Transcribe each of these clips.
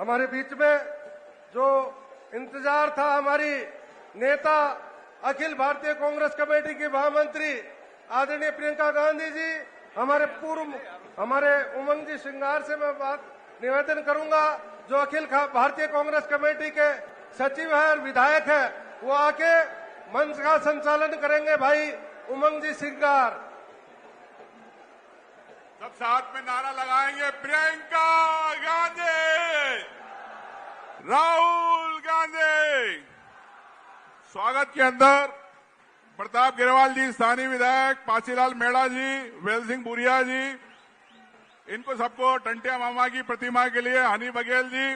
हमारे बीच में जो इंतजार था, हमारी नेता अखिल भारतीय कांग्रेस कमेटी की महामंत्री आदरणीय प्रियंका गांधी जी, हमारे उमंग जी श्रृंगार से मैं बात निवेदन करूंगा, जो अखिल भारतीय कांग्रेस कमेटी के सचिव है और विधायक है, वो आके मंच का संचालन करेंगे। भाई उमंग जी श्रृंगार। सब साथ में नारा लगाएंगे, प्रियंका गांधी, राहुल गांधी। स्वागत के अंदर प्रताप गिरवाल जी, स्थानीय विधायक, पाचीलाल मेड़ा जी, वेल सिंह बुरिया जी, इनको सबको टंटिया मामा की प्रतिमा के लिए हनी बघेल जी,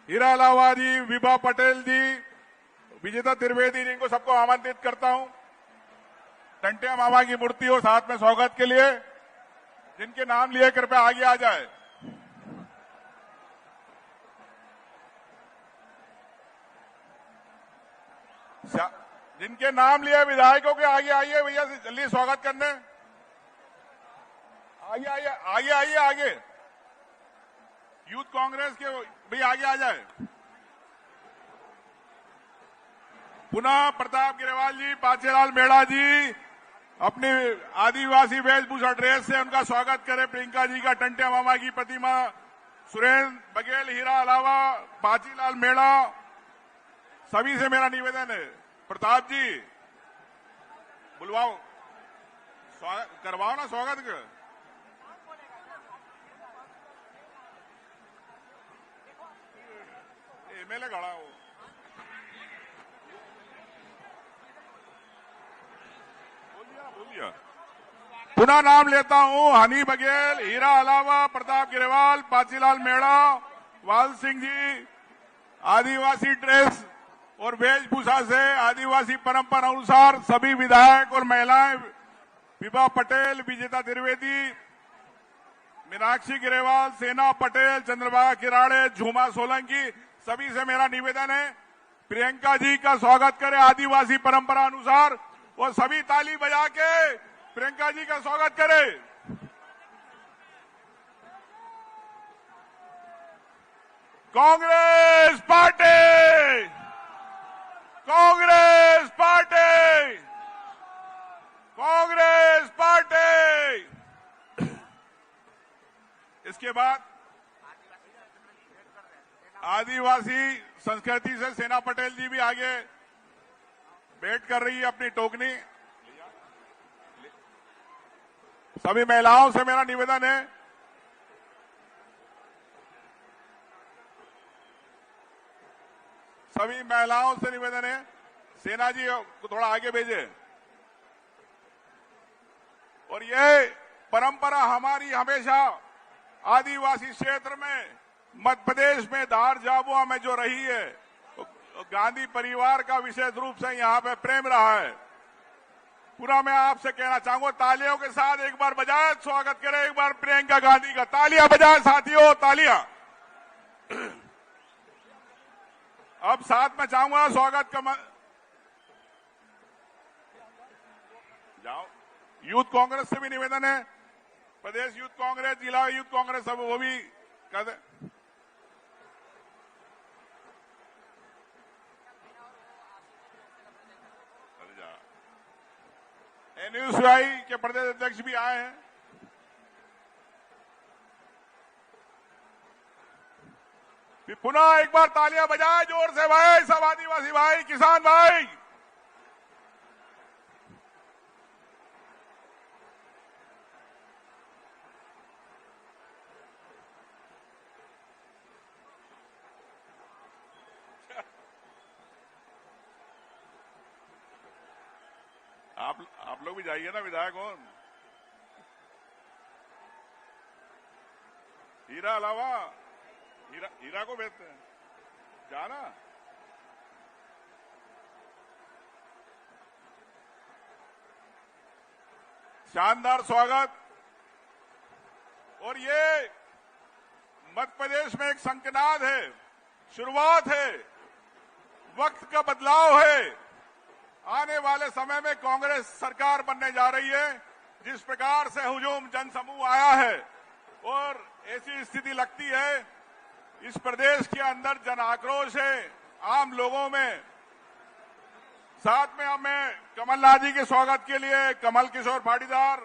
हीरा अलावा जी, विभा पटेल जी, विजेता त्रिवेदी जी, इनको सबको आमंत्रित करता हूं टंटिया मामा की मूर्ति और साथ में स्वागत के लिए। जिनके नाम लिए कृपया आगे आ जाए। जिनके नाम लिए विधायकों के आगे आइए भैया, जल्दी स्वागत करने। आगे आइए, आगे आइए, आगे। यूथ कांग्रेस के भैया आगे आ जाए। पुनः प्रताप गिरवाल जी, पाचीलाल मेड़ा जी अपनी आदिवासी वेशभूषा ड्रेस से उनका स्वागत करें। प्रियंका जी का टंटिया मामा की प्रतिमा, सुरेंद्र बघेल, हीरा अलावा, पाचीलाल मेड़ा, सभी से मेरा निवेदन है, प्रताप जी बुलवाओ, करवाओ ना स्वागत का। एमएलए खड़ा हो। पुनः नाम लेता हूं, हनी बघेल, हीरा अलावा, प्रताप गिरवाल, पाचीलाल मेड़ा, वाल सिंह जी, आदिवासी ड्रेस और वेशभूषा से आदिवासी परंपरा अनुसार सभी विधायक और महिलाएं, विभा पटेल, विजेता त्रिवेदी, मीनाक्षी गिरेवाल, सेना पटेल, चंद्रभागा किराड़े, झूमा सोलंकी, सभी से मेरा निवेदन है प्रियंका जी का स्वागत करें आदिवासी परंपरा अनुसार, और सभी ताली बजा के प्रियंका जी का स्वागत करें। Congress party, Congress party, Congress party. इसके बाद आदिवासी संस्कृति से सेना पटेल जी भी आगे वेट कर रही है अपनी टोकनी। सभी महिलाओं से मेरा निवेदन है, सभी महिलाओं से निवेदन है, सेना जी को थोड़ा आगे भेजे। और ये परंपरा हमारी हमेशा आदिवासी क्षेत्र में, मध्य प्रदेश में, धार झाबुआ में जो रही है, तो गांधी परिवार का विशेष रूप से यहां पे प्रेम रहा है। पूरा मैं आपसे कहना चाहूंगा, तालियों के साथ एक बार बजाए स्वागत करें एक बार प्रियंका गांधी का। तालियां बजाए साथियों, तालियां। अब साथ में चाहूंगा स्वागत का जाओ। यूथ कांग्रेस से भी निवेदन है, प्रदेश यूथ कांग्रेस, जिला यूथ कांग्रेस, सब वो भी कर दे। एनयूसीआई के प्रदेश अध्यक्ष भी आए हैं। पुनः एक बार तालियां बजाए जोर से भाई, सब आदिवासी भाई, किसान भाई। आप लोग भी जाइए ना, विधायक हो। हीरा अलावा, हीरा को भेजते हैं, जाना। शानदार स्वागत। और ये मध्य प्रदेश में एक संकनाद है, शुरुआत है, वक्त का बदलाव है। आने वाले समय में कांग्रेस सरकार बनने जा रही है। जिस प्रकार से हुजूम जनसमूह आया है और ऐसी स्थिति लगती है इस प्रदेश के अंदर जन आक्रोश है आम लोगों में। साथ में हमें कमलनाथ जी के स्वागत के लिए कमल किशोर पाटीदार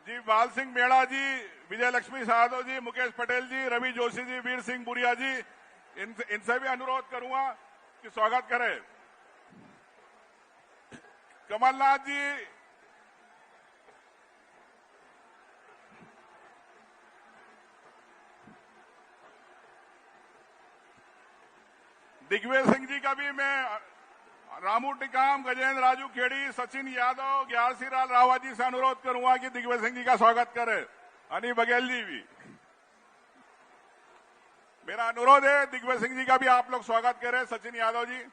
जी, बाल सिंह मेड़ा जी, विजय लक्ष्मी साधो जी, मुकेश पटेल जी, रवि जोशी जी, वीर सिंह बुरिया जी, इनसे भी अनुरोध करूंगा कि स्वागत करें। कमलनाथ जी दिग्विजय सिंह जी का भी मैं रामू टिकाम, गजेंद्र राजू खेड़ी, सचिन यादव, ग्यारसी लाल रावत जी से अनुरोध करूंगा कि दिग्विजय सिंह जी का स्वागत करें। हनी बघेल जी भी, मेरा अनुरोध है दिग्विजय सिंह जी का भी आप लोग स्वागत करें, सचिन यादव जी।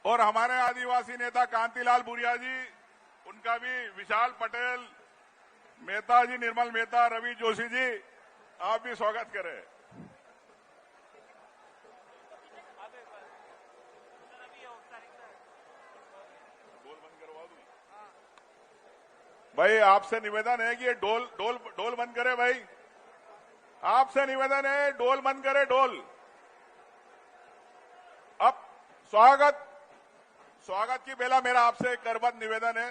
और हमारे आदिवासी नेता कांतिलाल भूरिया जी, उनका भी, विशाल पटेल, मेहता जी, निर्मल मेहता, रवि जोशी जी, आप भी स्वागत करें। भाई आपसे निवेदन है कि ये डोल बंद करे भाई, आपसे निवेदन है डोल बंद करे, डोल। अब स्वागत की बेला मेरा आपसे करबद्ध निवेदन है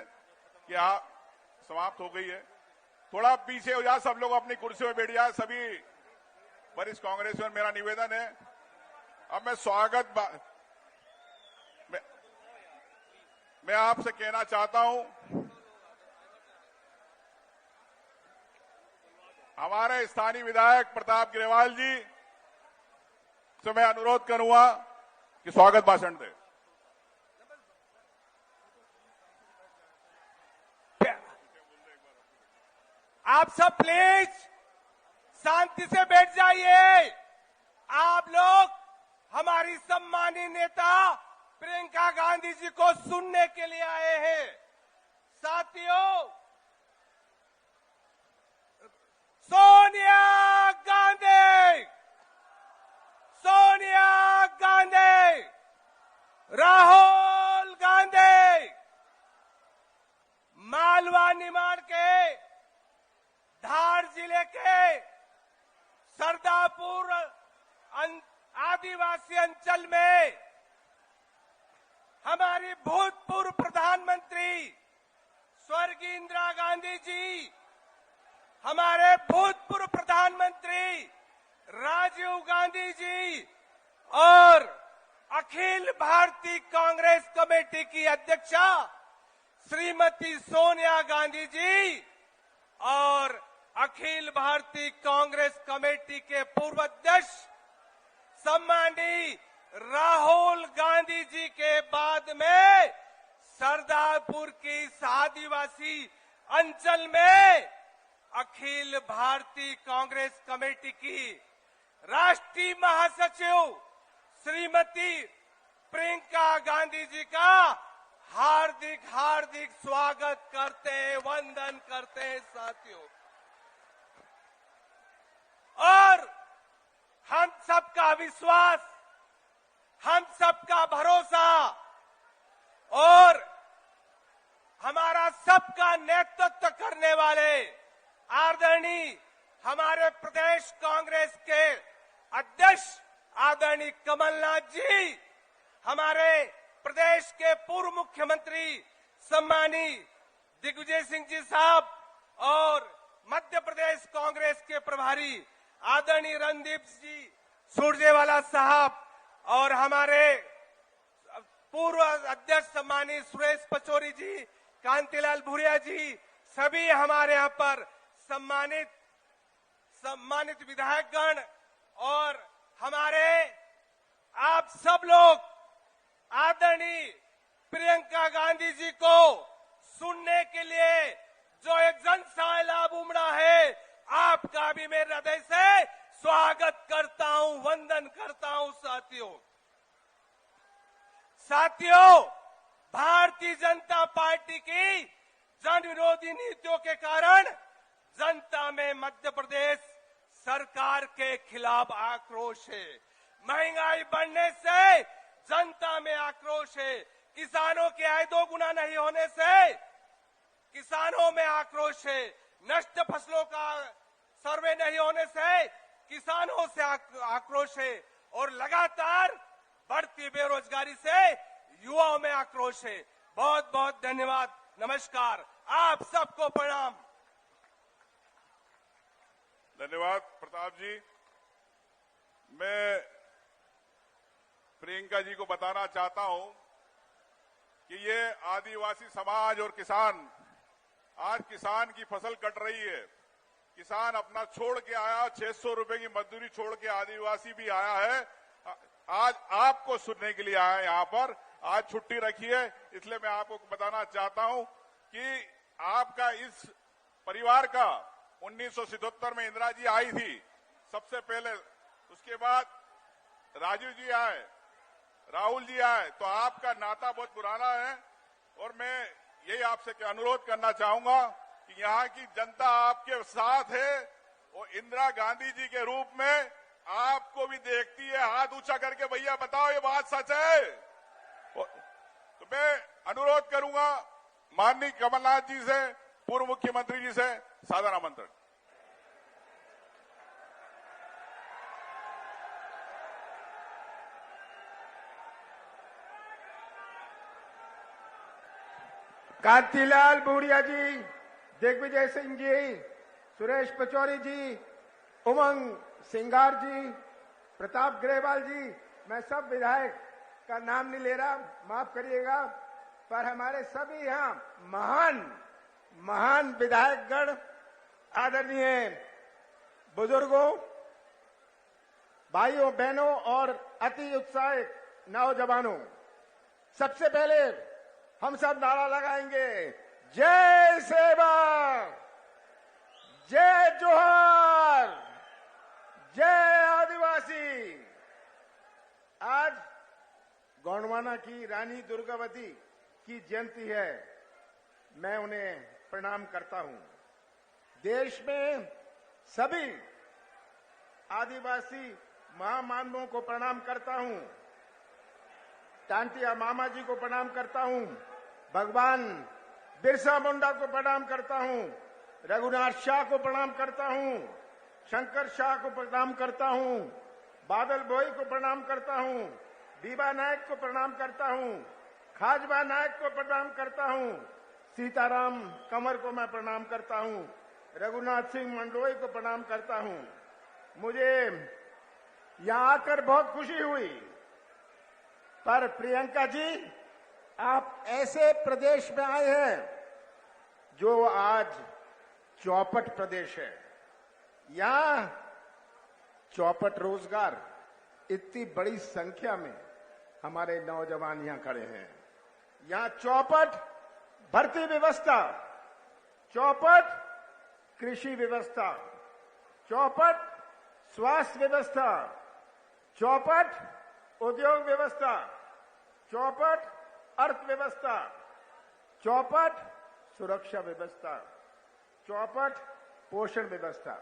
कि आप समाप्त हो गई है, थोड़ा पीछे हो जाए, सब लोग अपनी कुर्सी में बैठ जाए, सभी वरिष्ठ कांग्रेसियों, मेरा निवेदन है। अब मैं आपसे कहना चाहता हूं, हमारे स्थानीय विधायक प्रताप ग्रेवाल जी से मैं अनुरोध करूंगा कि स्वागत भाषण दें। आप सब प्लीज शांति से बैठ जाइए। आप लोग हमारी सम्मानित नेता प्रियंका गांधी जी को सुनने के लिए आए हैं। साथियों, सोनिया गांधी, राहुल गांधी, मालवा निमाड़ के धार जिले के सरदापुर आदिवासी अंचल में हमारी भूतपूर्व प्रधानमंत्री स्वर्गीय इंदिरा गांधी जी, हमारे भूतपूर्व प्रधानमंत्री राजीव गांधी जी और अखिल भारतीय कांग्रेस कमेटी की अध्यक्षा श्रीमती सोनिया गांधी जी और अखिल भारतीय कांग्रेस कमेटी के पूर्व अध्यक्ष सम्माननीय राहुल गांधी जी के बाद में सरदारपुर की इस आदिवासी अंचल में अखिल भारतीय कांग्रेस कमेटी की राष्ट्रीय महासचिव श्रीमती प्रियंका गांधी जी का हार्दिक स्वागत करते हैं, वंदन करते हैं साथियों। और हम सबका विश्वास, हम सबका भरोसा और हमारा सबका नेतृत्व करने वाले आदरणीय हमारे प्रदेश कांग्रेस के अध्यक्ष आदरणीय कमलनाथ जी, हमारे प्रदेश के पूर्व मुख्यमंत्री सम्मानीय दिग्विजय सिंह जी साहब और मध्य प्रदेश कांग्रेस के प्रभारी आदरणीय रणदीप जी सुरजेवाला साहब और हमारे पूर्व अध्यक्ष सम्मानीय सुरेश पचौरी जी, कांतिलाल भूरिया जी, सभी हमारे यहाँ पर सम्मानित विधायकगण और हमारे आप सब लोग आदरणीय प्रियंका गांधी जी को सुनने के लिए जो एक जन सैलाब उमड़ा है, आपका भी मैं हृदय से स्वागत करता हूं, वंदन करता हूं साथियों, भारतीय जनता पार्टी की जन विरोधी नीतियों के कारण जनता में मध्य प्रदेश सरकार के खिलाफ आक्रोश है। महंगाई बढ़ने से जनता में आक्रोश है। किसानों की आय 2 गुना नहीं होने से किसानों में आक्रोश है। नष्ट फसलों का सर्वे नहीं होने से किसानों से आक्रोश है और लगातार बढ़ती बेरोजगारी से युवाओं में आक्रोश है। बहुत बहुत धन्यवाद। नमस्कार। आप सबको प्रणाम। धन्यवाद प्रताप जी। मैं प्रियंका जी को बताना चाहता हूं कि ये आदिवासी समाज और किसान, आज किसान की फसल कट रही है, किसान अपना छोड़ के आया, 600 रुपए की मजदूरी छोड़ के आदिवासी भी आया है, आज आपको सुनने के लिए आया यहाँ पर। आज छुट्टी रखी है, इसलिए मैं आपको बताना चाहता हूं कि आपका इस परिवार का 1977 में इंदिरा जी आई थी सबसे पहले, उसके बाद राजीव जी आए, राहुल जी आए, तो आपका नाता बहुत पुराना है। और मैं यही आपसे अनुरोध करना चाहूंगा कि यहाँ की जनता आपके साथ है और इंदिरा गांधी जी के रूप में आपको भी देखती है। हाथ ऊंचा करके भैया बताओ ये बात सच है। तो मैं अनुरोध करूंगा माननीय कमलनाथ जी से, पूर्व मुख्यमंत्री जी से सादर आमंत्रण। कांतिलाल भूरिया जी, दिग्विजय सिंह जी, सुरेश पचौरी जी, उमंग सिंगार जी, प्रताप ग्रेवाल जी, मैं सब विधायक का नाम नहीं ले रहा, माफ करिएगा, पर हमारे सभी यहाँ महान विधायकगण, आदरणीय बुजुर्गों, भाइयों बहनों और अति उत्साहित नौजवानों, सबसे पहले हम सब नारा लगाएंगे, जय सेवा, जय जोहार, जय आदिवासी। आज गोंडवाना की रानी दुर्गावती की जयंती है, मैं उन्हें प्रणाम करता हूं। देश में सभी आदिवासी महामानवों को प्रणाम करता हूं, टांटिया मामा जी को प्रणाम करता हूं, भगवान बिरसा मुंडा को प्रणाम करता हूं, रघुनाथ शाह को प्रणाम करता हूं, शंकर शाह को प्रणाम करता हूं, बादल भोई को प्रणाम करता हूं, बीबा नायक को प्रणाम करता हूं, खाजबा नायक को प्रणाम करता हूं, सीताराम कंवर को मैं प्रणाम करता हूं, रघुनाथ सिंह मंडलोई को प्रणाम करता हूं। मुझे यहां आकर बहुत खुशी हुई, पर प्रियंका जी, आप ऐसे प्रदेश में आए हैं जो आज चौपट प्रदेश है। यहां चौपट रोजगार, इतनी बड़ी संख्या में हमारे नौजवान यहां खड़े हैं। यहां चौपट भर्ती व्यवस्था, चौपट कृषि व्यवस्था, चौपट स्वास्थ्य व्यवस्था, चौपट उद्योग व्यवस्था, चौपट अर्थव्यवस्था, चौपट सुरक्षा व्यवस्था, चौपट पोषण व्यवस्था।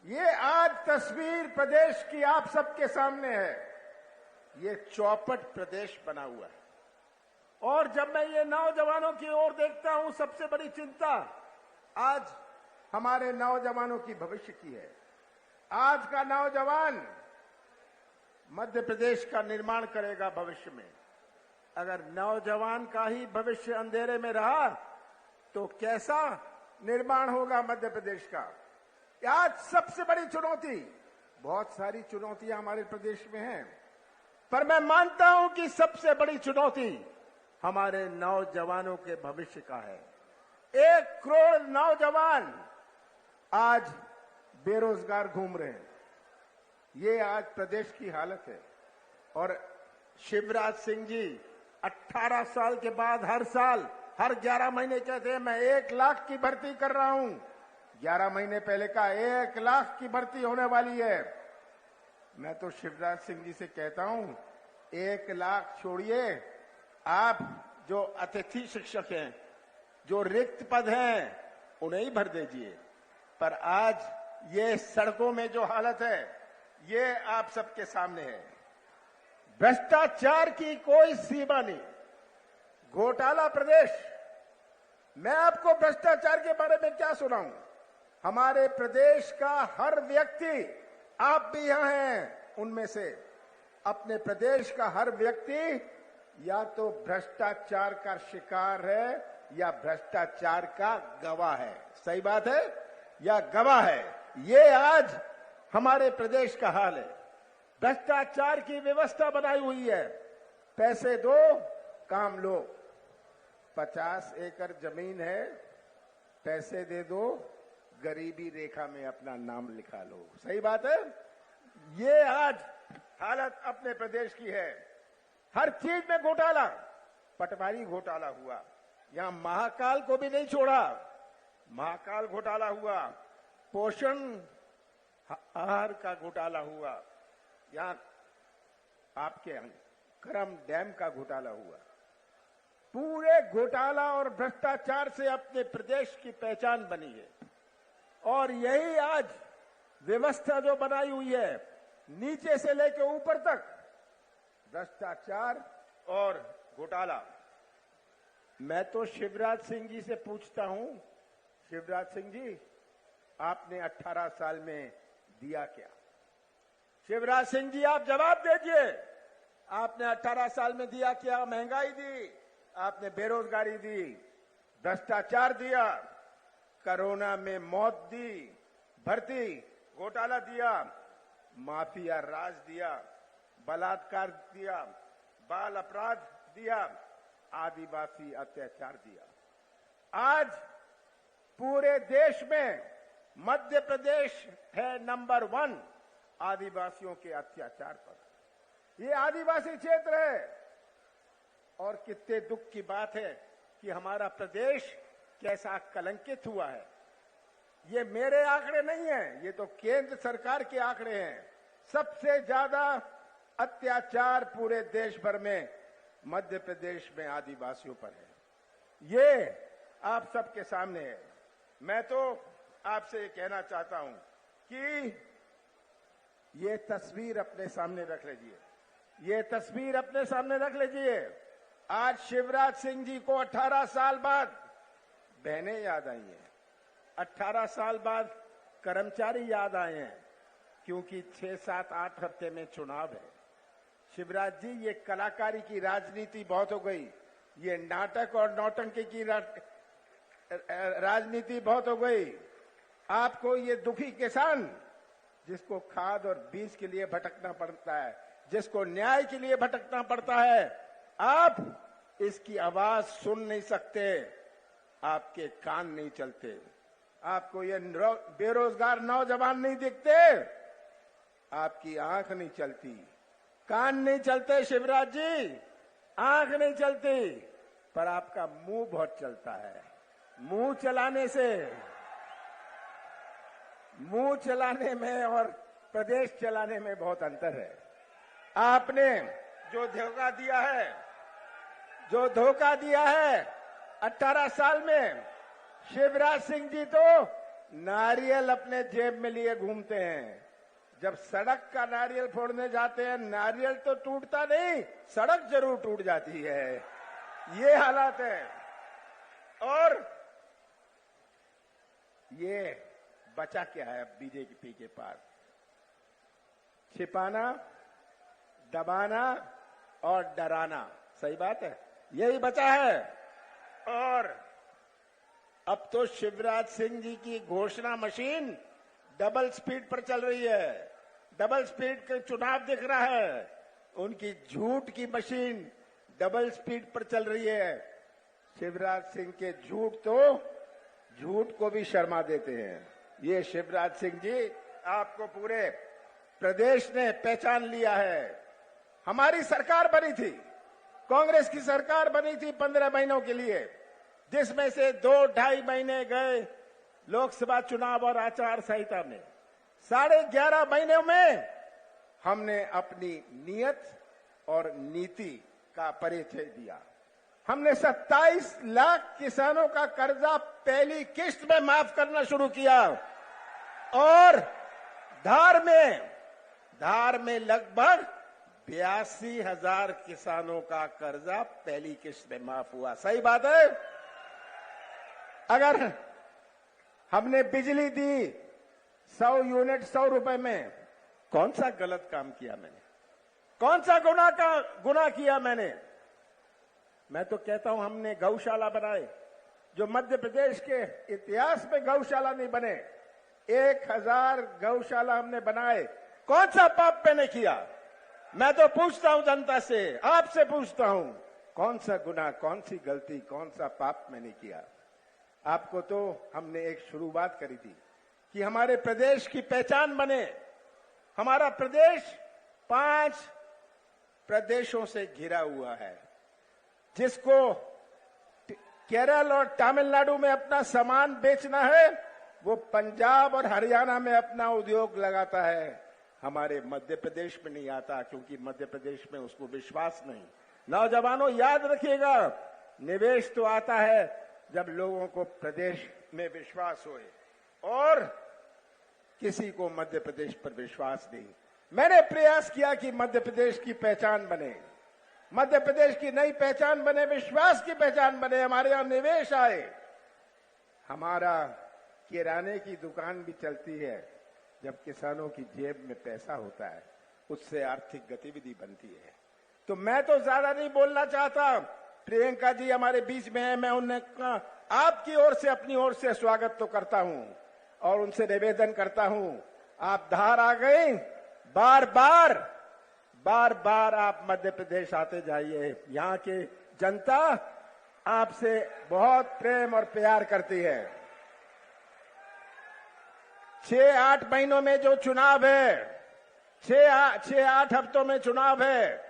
ये आज तस्वीर प्रदेश की आप सबके सामने है। ये चौपट प्रदेश बना हुआ है। और जब मैं ये नौजवानों की ओर देखता हूं, सबसे बड़ी चिंता आज हमारे नौजवानों की भविष्य की है। आज का नौजवान मध्य प्रदेश का निर्माण करेगा भविष्य में। अगर नौजवान का ही भविष्य अंधेरे में रहा तो कैसा निर्माण होगा मध्य प्रदेश का। आज सबसे बड़ी चुनौती, बहुत सारी चुनौतियां हमारे प्रदेश में हैं, पर मैं मानता हूं कि सबसे बड़ी चुनौती हमारे नौजवानों के भविष्य का है। 1 करोड़ नौजवान आज बेरोजगार घूम रहे हैं। ये आज प्रदेश की हालत है। और शिवराज सिंह जी 18 साल के बाद हर साल, हर 11 महीने कहते हैं मैं 1 लाख की भर्ती कर रहा हूं। 11 महीने पहले का 1 लाख की भर्ती होने वाली है। मैं तो शिवराज सिंह जी से कहता हूं, 1 लाख छोड़िए, आप जो अतिथि शिक्षक हैं, जो रिक्त पद हैं, उन्हें ही भर दीजिए। पर आज ये सड़कों में जो हालत है, ये आप सबके सामने है। भ्रष्टाचार की कोई सीमा नहीं, घोटाला प्रदेश। मैं आपको भ्रष्टाचार के बारे में क्या सुनाऊं। हमारे प्रदेश का हर व्यक्ति, आप भी यहां हैं उनमें से, अपने प्रदेश का हर व्यक्ति या तो भ्रष्टाचार का शिकार है या भ्रष्टाचार का गवाह है। सही बात है, या गवाह है। ये आज हमारे प्रदेश का हाल है। भ्रष्टाचार की व्यवस्था बनाई हुई है। पैसे दो, काम लो। 50 एकड़ जमीन है, पैसे दे दो, गरीबी रेखा में अपना नाम लिखा लो। सही बात है। ये आज हालत अपने प्रदेश की है। हर चीज में घोटाला, पटवारी घोटाला हुआ, यहां महाकाल को भी नहीं छोड़ा, महाकाल घोटाला हुआ, पोषण आहार का घोटाला हुआ, यहां आपके करम डैम का घोटाला हुआ। पूरे घोटाला और भ्रष्टाचार से अपने प्रदेश की पहचान बनी है। और यही आज व्यवस्था जो बनाई हुई है, नीचे से लेकर ऊपर तक भ्रष्टाचार और घोटाला। मैं तो शिवराज सिंह जी से पूछता हूं, शिवराज सिंह जी, आपने 18 साल में दिया क्या? शिवराज सिंह जी, आप जवाब दीजिए। आपने 18 साल में दिया क्या? महंगाई दी, आपने बेरोजगारी दी, भ्रष्टाचार दिया, कोरोना में मौत दी, भर्ती घोटाला दिया, माफिया राज दिया, बलात्कार दिया, बाल अपराध दिया, आदिवासी अत्याचार दिया। आज पूरे देश में मध्य प्रदेश है नंबर 1 आदिवासियों के अत्याचार पर। ये आदिवासी क्षेत्र है। और कितने दुख की बात है कि हमारा प्रदेश कैसा कलंकित हुआ है। ये मेरे आंकड़े नहीं हैं, ये तो केंद्र सरकार के आंकड़े हैं। सबसे ज्यादा अत्याचार पूरे देश भर में मध्य प्रदेश में आदिवासियों पर है। ये आप सबके सामने है। मैं तो आपसे ये कहना चाहता हूं कि ये तस्वीर अपने सामने रख लीजिए, ये तस्वीर अपने सामने रख लीजिए। आज शिवराज सिंह जी को 18 साल बाद बहनें याद आई हैं, 18 साल बाद कर्मचारी याद आए हैं, क्योंकि 6, 7, 8 हफ्ते में चुनाव है। शिवराज जी, ये कलाकारी की राजनीति बहुत हो गई, ये नाटक और नौटंकी की राजनीति बहुत हो गई। आपको ये दुखी किसान, जिसको खाद और बीज के लिए भटकना पड़ता है, जिसको न्याय के लिए भटकना पड़ता है, आप इसकी आवाज सुन नहीं सकते, आपके कान नहीं चलते, आपको ये बेरोजगार नौजवान नहीं दिखते, आपकी आंख नहीं चलती, कान नहीं चलते शिवराज जी, आंख नहीं चलती, पर आपका मुंह बहुत चलता है। मुंह चलाने में और प्रदेश चलाने में बहुत अंतर है। आपने जो धोखा दिया है 18 साल में, शिवराज सिंह जी तो नारियल अपने जेब में लिए घूमते हैं। जब सड़क का नारियल फोड़ने जाते हैं, नारियल तो टूटता नहीं, सड़क जरूर टूट जाती है। ये हालात है। और ये बचा क्या है अब बीजेपी के पास? छिपाना, दबाना और डराना। सही बात है, यही बचा है। और अब तो शिवराज सिंह जी की घोषणा मशीन डबल स्पीड पर चल रही है। डबल स्पीड का चुनाव दिख रहा है। उनकी झूठ की मशीन डबल स्पीड पर चल रही है। शिवराज सिंह के झूठ को भी शर्मा देते हैं। ये शिवराज सिंह जी, आपको पूरे प्रदेश ने पहचान लिया है। हमारी सरकार बनी थी, कांग्रेस की सरकार बनी थी 15 महीनों के लिए, जिसमें से 2-2.5 महीने गए लोकसभा चुनाव और आचार संहिता में। 11.5 महीनों में हमने अपनी नीयत और नीति का परिचय दिया। हमने 27 लाख किसानों का कर्जा पहली किस्त में माफ करना शुरू किया और धार में लगभग 82,000 किसानों का कर्जा पहली किस्त में माफ हुआ। सही बात है। अगर हमने बिजली दी 100 यूनिट 100 रुपए में। कौन सा गलत काम किया मैंने? कौन सा गुनाह किया मैंने? मैं तो कहता हूं हमने गौशाला बनाए, जो मध्य प्रदेश के इतिहास में गौशाला नहीं बने। 1000 गौशाला हमने बनाए। कौन सा पाप मैंने किया? मैं तो पूछता हूं जनता से, आपसे पूछता हूं, कौन सा गुनाह, कौन सी गलती, कौन सा पाप मैंने किया? आपको तो हमने एक शुरुआत करी थी कि हमारे प्रदेश की पहचान बने। हमारा प्रदेश 5 प्रदेशों से घिरा हुआ है, जिसको केरल और तमिलनाडु में अपना सामान बेचना है, वो पंजाब और हरियाणा में अपना उद्योग लगाता है। हमारे मध्य प्रदेश में नहीं आता, क्योंकि मध्य प्रदेश में उसको विश्वास नहीं। नौजवानों याद रखिएगा, निवेश तो आता है जब लोगों को प्रदेश में विश्वास होए, और किसी को मध्य प्रदेश पर विश्वास नहीं। मैंने प्रयास किया कि मध्य प्रदेश की पहचान बने, मध्य प्रदेश की नई पहचान बने, विश्वास की पहचान बने, हमारे यहां निवेश आए। हमारा किराने की दुकान भी चलती है जब किसानों की जेब में पैसा होता है, उससे आर्थिक गतिविधि बनती है। तो मैं तो ज्यादा नहीं बोलना चाहता। प्रियंका जी हमारे बीच में है, मैं उन्हें आपकी ओर से, अपनी ओर से स्वागत तो करता हूं और उनसे निवेदन करता हूं, आप धार आ गए, बार बार आप मध्य प्रदेश आते जाइए। यहाँ की जनता आपसे बहुत प्रेम और प्यार करती है। 6-8 महीनों में जो चुनाव है, 6-8 हफ्तों में चुनाव है,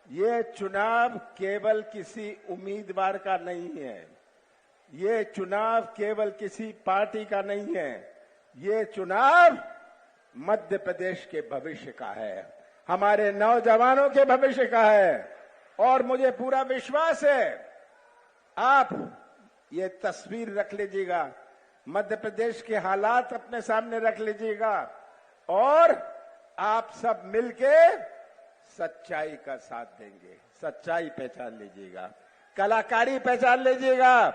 ये चुनाव केवल किसी उम्मीदवार का नहीं है, ये चुनाव केवल किसी पार्टी का नहीं है, ये चुनाव मध्य प्रदेश के भविष्य का है, हमारे नौजवानों के भविष्य का है। और मुझे पूरा विश्वास है, आप ये तस्वीर रख लीजिएगा, मध्य प्रदेश के हालात अपने सामने रख लीजिएगा, और आप सब मिलके सच्चाई का साथ देंगे। सच्चाई पहचान लीजिएगा, कलाकारी पहचान लीजिएगा,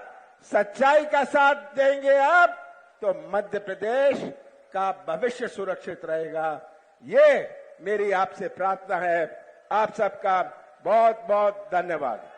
सच्चाई का साथ देंगे आप, तो मध्य प्रदेश का भविष्य सुरक्षित रहेगा। ये मेरी आपसे प्रार्थना है। आप सबका बहुत बहुत धन्यवाद।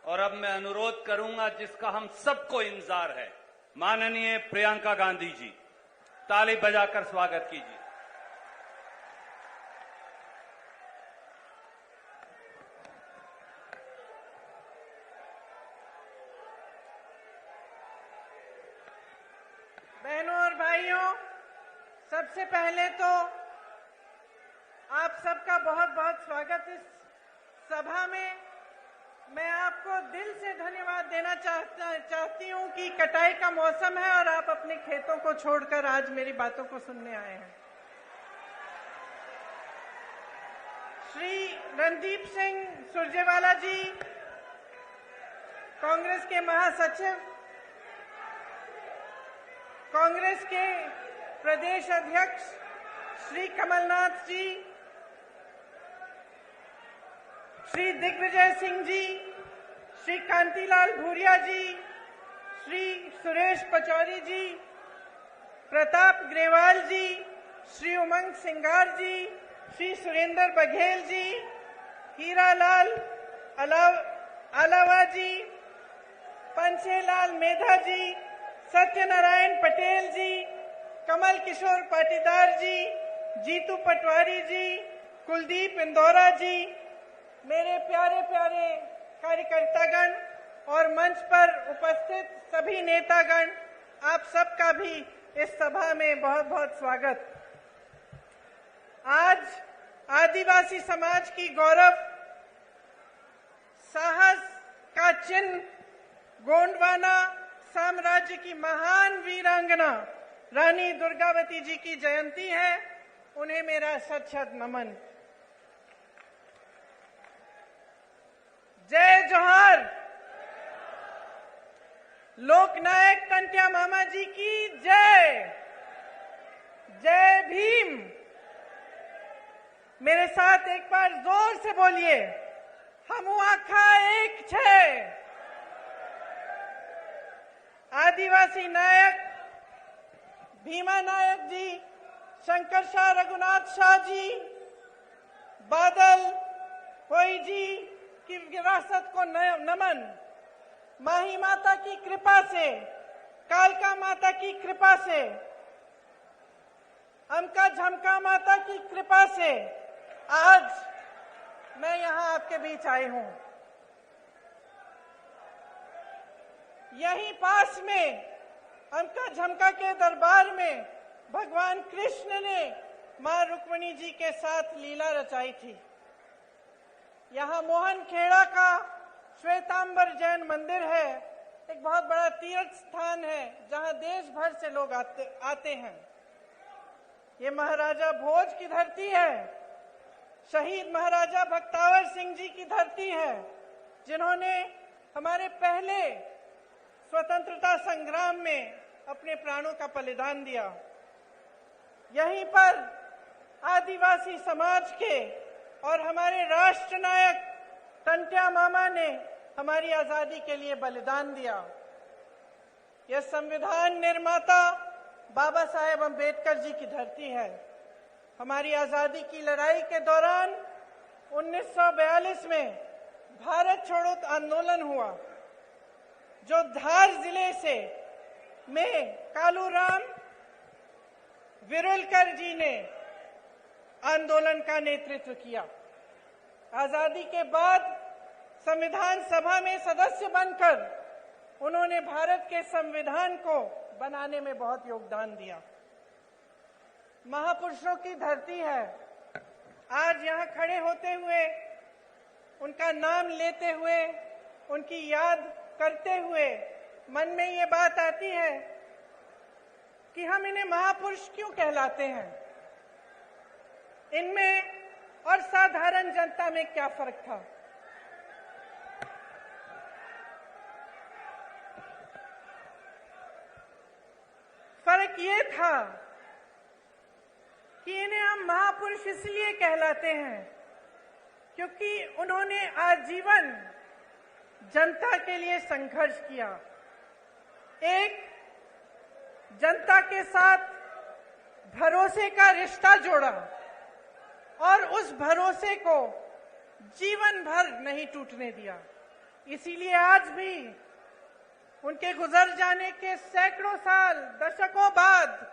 और अब मैं अनुरोध करूंगा, जिसका हम सबको इंतजार है, माननीय प्रियंका गांधी जी, ताली बजाकर स्वागत कीजिए। बहनों और भाइयों, सबसे पहले तो आप सबका बहुत बहुत स्वागत इस सभा में। मैं आपको दिल से धन्यवाद देना चाहती हूं कि कटाई का मौसम है और आप अपने खेतों को छोड़कर आज मेरी बातों को सुनने आए हैं। श्री रणदीप सिंह सुरजेवाला जी, कांग्रेस के महासचिव, कांग्रेस के प्रदेश अध्यक्ष श्री कमलनाथ जी, श्री दिग्विजय सिंह जी, श्री कांतिलाल भूरिया जी, श्री सुरेश पचौरी जी, प्रताप ग्रेवाल जी, श्री उमंग सिंगार जी, श्री सुरेंद्र बघेल जी, हीरालाल अलावा जी, पंचेलाल मेधा जी, सत्यनारायण पटेल जी, कमल किशोर पाटीदार जी, जीतू पटवारी जी, कुलदीप इंदौरा जी, मेरे प्यारे प्यारे कार्यकर्तागण और मंच पर उपस्थित सभी नेतागण, आप सबका भी इस सभा में बहुत बहुत स्वागत। आज आदिवासी समाज की गौरव, साहस का चिन्ह गोंडवाना साम्राज्य की महान वीरांगना रानी दुर्गावती जी की जयंती है। उन्हें मेरा शत शत नमन। जय जोहार, लोकनायक टंट्या मामा जी की जय। जय भीम। मेरे साथ एक बार जोर से बोलिए, हमू आखा एक छे। आदिवासी नायक भीमा नायक जी, शंकर शाह रघुनाथ शाह जी, बादल होई जी की विरासत को नमन। माही माता की कृपा से, कालका माता की कृपा से, अमका झमका माता की कृपा से आज मैं यहां आपके बीच आई हूं। यहीं पास में अमका झमका के दरबार में भगवान कृष्ण ने मां रुक्मिणी जी के साथ लीला रचाई थी। यहां मोहन खेड़ा का श्वेतांबर जैन मंदिर है, एक बहुत बड़ा तीर्थ स्थान है जहां देश भर से लोग आते हैं। ये महाराजा भोज की धरती है, शहीद महाराजा भक्तावर सिंह जी की धरती है, जिन्होंने हमारे पहले स्वतंत्रता संग्राम में अपने प्राणों का बलिदान दिया। यहीं पर आदिवासी समाज के और हमारे राष्ट्र नायक टंट्या मामा ने हमारी आजादी के लिए बलिदान दिया। यह संविधान निर्माता बाबा साहेब अम्बेडकर जी की धरती है। हमारी आजादी की लड़ाई के दौरान 1942 में भारत छोड़ो आंदोलन हुआ, जो धार जिले से में कालूराम विरुलकर जी ने आंदोलन का नेतृत्व किया। आजादी के बाद संविधान सभा में सदस्य बनकर उन्होंने भारत के संविधान को बनाने में बहुत योगदान दिया। महापुरुषों की धरती है। आज यहाँ खड़े होते हुए, उनका नाम लेते हुए, उनकी याद करते हुए मन में ये बात आती है कि हम इन्हें महापुरुष क्यों कहलाते हैं। इनमें और साधारण जनता में क्या फर्क था। फर्क ये था कि इन्हें हम महापुरुष इसलिए कहलाते हैं क्योंकि उन्होंने आजीवन जनता के लिए संघर्ष किया, एक जनता के साथ भरोसे का रिश्ता जोड़ा और उस भरोसे को जीवन भर नहीं टूटने दिया। इसीलिए आज भी उनके गुजर जाने के सैकड़ों साल, दशकों बाद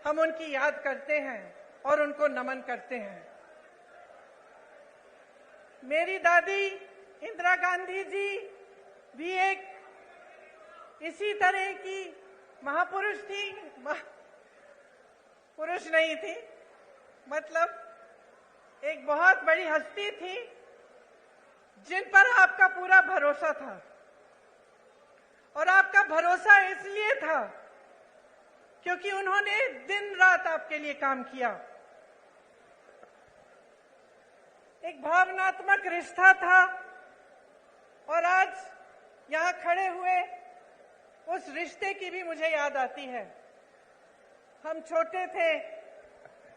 हम उनकी याद करते हैं और उनको नमन करते हैं। मेरी दादी इंदिरा गांधी जी भी एक इसी तरह की महापुरुष थी, पुरुष नहीं थी, मतलब एक बहुत बड़ी हस्ती थी जिन पर आपका पूरा भरोसा था। और आपका भरोसा इसलिए था क्योंकि उन्होंने दिन रात आपके लिए काम किया। एक भावनात्मक रिश्ता था और आज यहां खड़े हुए उस रिश्ते की भी मुझे याद आती है। हम छोटे थे,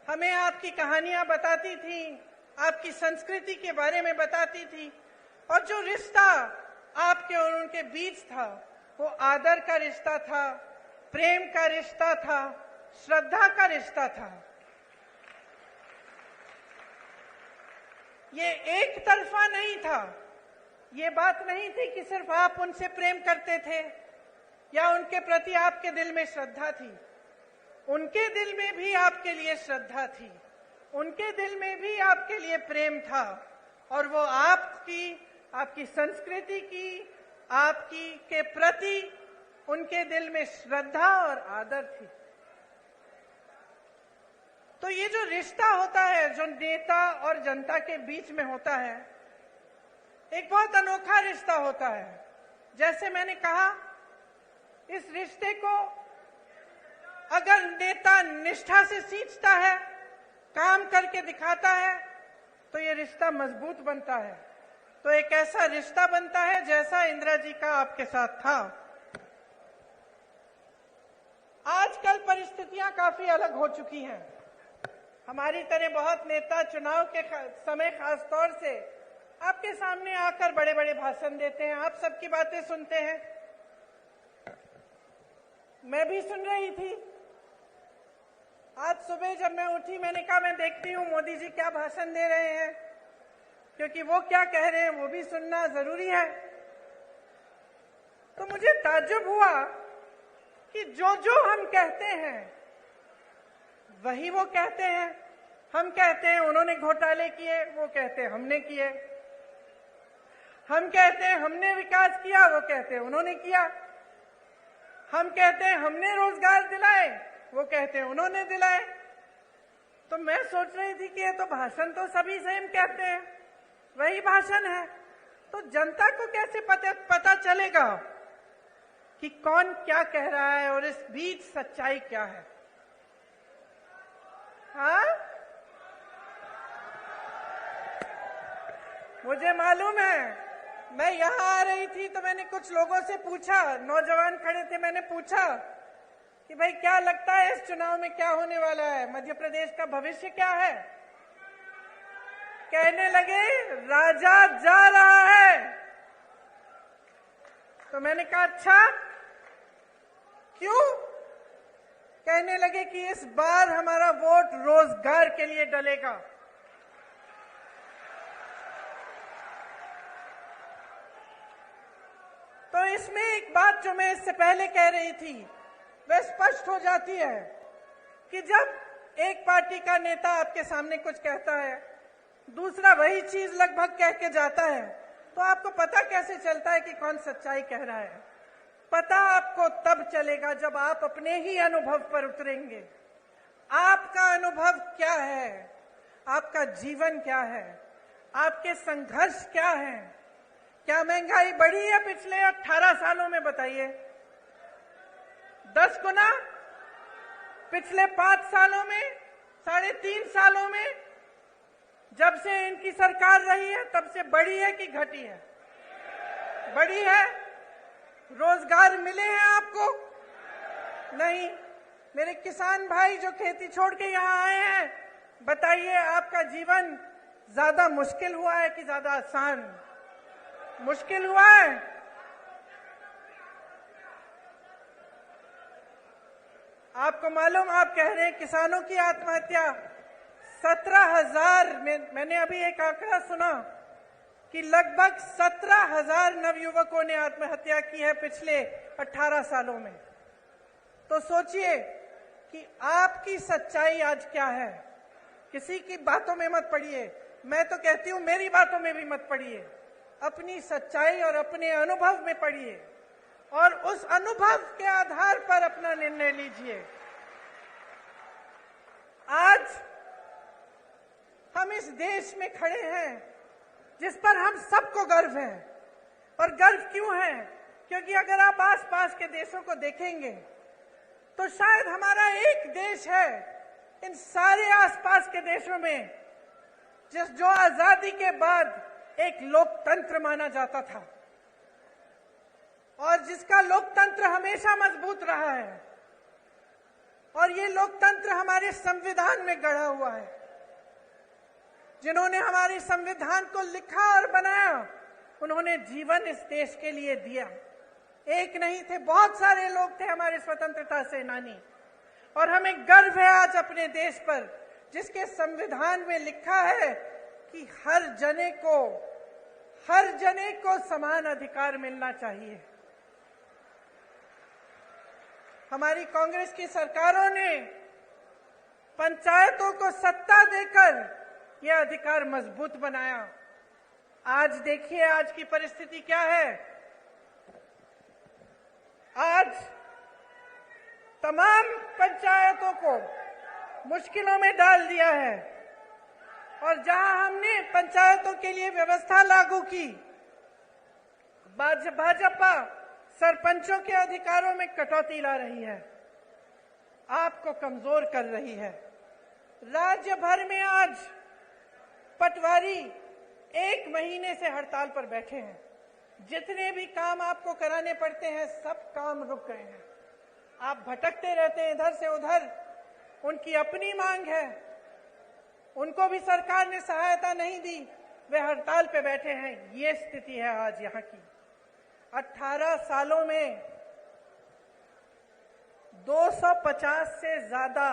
हमें आपकी कहानियां बताती थी, आपकी संस्कृति के बारे में बताती थी, और जो रिश्ता आपके और उनके बीच था वो आदर का रिश्ता था, प्रेम का रिश्ता था, श्रद्धा का रिश्ता था। ये एक तरफा नहीं था। ये बात नहीं थी कि सिर्फ आप उनसे प्रेम करते थे या उनके प्रति आपके दिल में श्रद्धा थी। उनके दिल में भी आपके लिए श्रद्धा थी, उनके दिल में भी आपके लिए प्रेम था, और वो आपकी संस्कृति की, आपकी के प्रति उनके दिल में श्रद्धा और आदर थी। तो ये जो रिश्ता होता है, जो नेता और जनता के बीच में होता है, एक बहुत अनोखा रिश्ता होता है। जैसे मैंने कहा, इस रिश्ते को अगर नेता निष्ठा से सींचता है, काम करके दिखाता है, तो ये रिश्ता मजबूत बनता है। तो एक ऐसा रिश्ता बनता है जैसा इंदिरा जी का आपके साथ था। परिस्थितियां काफी अलग हो चुकी हैं। हमारी तरह बहुत नेता चुनाव के समय खास तौर से आपके सामने आकर बड़े बड़े भाषण देते हैं, आप सबकी बातें सुनते हैं। मैं भी सुन रही थी। आज सुबह जब मैं उठी, मैंने कहा मैं देखती हूँ मोदी जी क्या भाषण दे रहे हैं, क्योंकि वो क्या कह रहे हैं वो भी सुनना जरूरी है। तो मुझे ताज्जुब हुआ कि जो जो हम कहते हैं वही वो कहते हैं। हम कहते हैं उन्होंने घोटाले किए, वो कहते हैं हमने किए। हम कहते हैं हमने विकास किया, वो कहते हैं उन्होंने किया। हम कहते हैं हमने रोजगार दिलाए, वो कहते हैं उन्होंने दिलाए। तो मैं सोच रही थी कि ये तो भाषण तो सभी सेम कहते हैं, वही भाषण है। तो जनता को कैसे पता चलेगा कि कौन क्या कह रहा है और इस बीच सच्चाई क्या है? हाँ, मुझे मालूम है। मैं यहाँ आ रही थी तो मैंने कुछ लोगों से पूछा, नौजवान खड़े थे, मैंने पूछा कि भाई क्या लगता है इस चुनाव में क्या होने वाला है, मध्य प्रदेश का भविष्य क्या है? कहने लगे राजा जा रहा है। तो मैंने कहा अच्छा क्यों? कहने लगे कि इस बार हमारा वोट रोजगार के लिए डलेगा। तो इसमें एक बात जो मैं इससे पहले कह रही थी वह स्पष्ट हो जाती है कि जब एक पार्टी का नेता आपके सामने कुछ कहता है, दूसरा वही चीज लगभग कह के जाता है, तो आपको पता कैसे चलता है कि कौन सच्चाई कह रहा है? पता आपको तब चलेगा जब आप अपने ही अनुभव पर उतरेंगे। आपका अनुभव क्या है? आपका जीवन क्या है? आपके संघर्ष क्या है? क्या महंगाई बढ़ी है पिछले 18 सालों में? बताइए। 10 गुना? पिछले 5 सालों में? 3.5 सालों में? जब से इनकी सरकार रही है तब से बढ़ी है कि घटी है? बढ़ी है। रोजगार मिले हैं आपको? नहीं। मेरे किसान भाई जो खेती छोड़ के यहाँ आए हैं, बताइए आपका जीवन ज्यादा मुश्किल हुआ है कि ज्यादा आसान? मुश्किल हुआ है। आपको मालूम, आप कह रहे हैं किसानों की आत्महत्या 17,000 में, मैंने अभी एक आंकड़ा सुना कि लगभग 17,000 नवयुवकों ने आत्महत्या की है पिछले 18 सालों में। तो सोचिए कि आपकी सच्चाई आज क्या है। किसी की बातों में मत पड़िए, मैं तो कहती हूं मेरी बातों में भी मत पड़िए, अपनी सच्चाई और अपने अनुभव में पड़िए और उस अनुभव के आधार पर अपना निर्णय लीजिए। आज हम इस देश में खड़े हैं जिस पर हम सबको गर्व है। और गर्व क्यों है? क्योंकि अगर आप आसपास के देशों को देखेंगे तो शायद हमारा एक देश है इन सारे आसपास के देशों में जो आजादी के बाद एक लोकतंत्र माना जाता था और जिसका लोकतंत्र हमेशा मजबूत रहा है। और ये लोकतंत्र हमारे संविधान में गढ़ा हुआ है। जिन्होंने हमारे संविधान को लिखा और बनाया, उन्होंने जीवन इस देश के लिए दिया। एक नहीं थे, बहुत सारे लोग थे हमारे स्वतंत्रता सेनानी। और हमें गर्व है आज अपने देश पर, जिसके संविधान में लिखा है कि हर जने को समान अधिकार मिलना चाहिए। हमारी कांग्रेस की सरकारों ने पंचायतों को सत्ता देकर यह अधिकार मजबूत बनाया। आज देखिए आज की परिस्थिति क्या है। आज तमाम पंचायतों को मुश्किलों में डाल दिया है और जहां हमने पंचायतों के लिए व्यवस्था लागू की, भाजपा सरपंचों के अधिकारों में कटौती ला रही है, आपको कमजोर कर रही है। राज्य भर में आज पटवारी 1 महीने से हड़ताल पर बैठे हैं। जितने भी काम आपको कराने पड़ते हैं सब काम रुक गए हैं। आप भटकते रहते हैं इधर से उधर। उनकी अपनी मांग है, उनको भी सरकार ने सहायता नहीं दी, वे हड़ताल पे बैठे हैं। ये स्थिति है आज यहाँ की। 18 सालों में 250 से ज्यादा,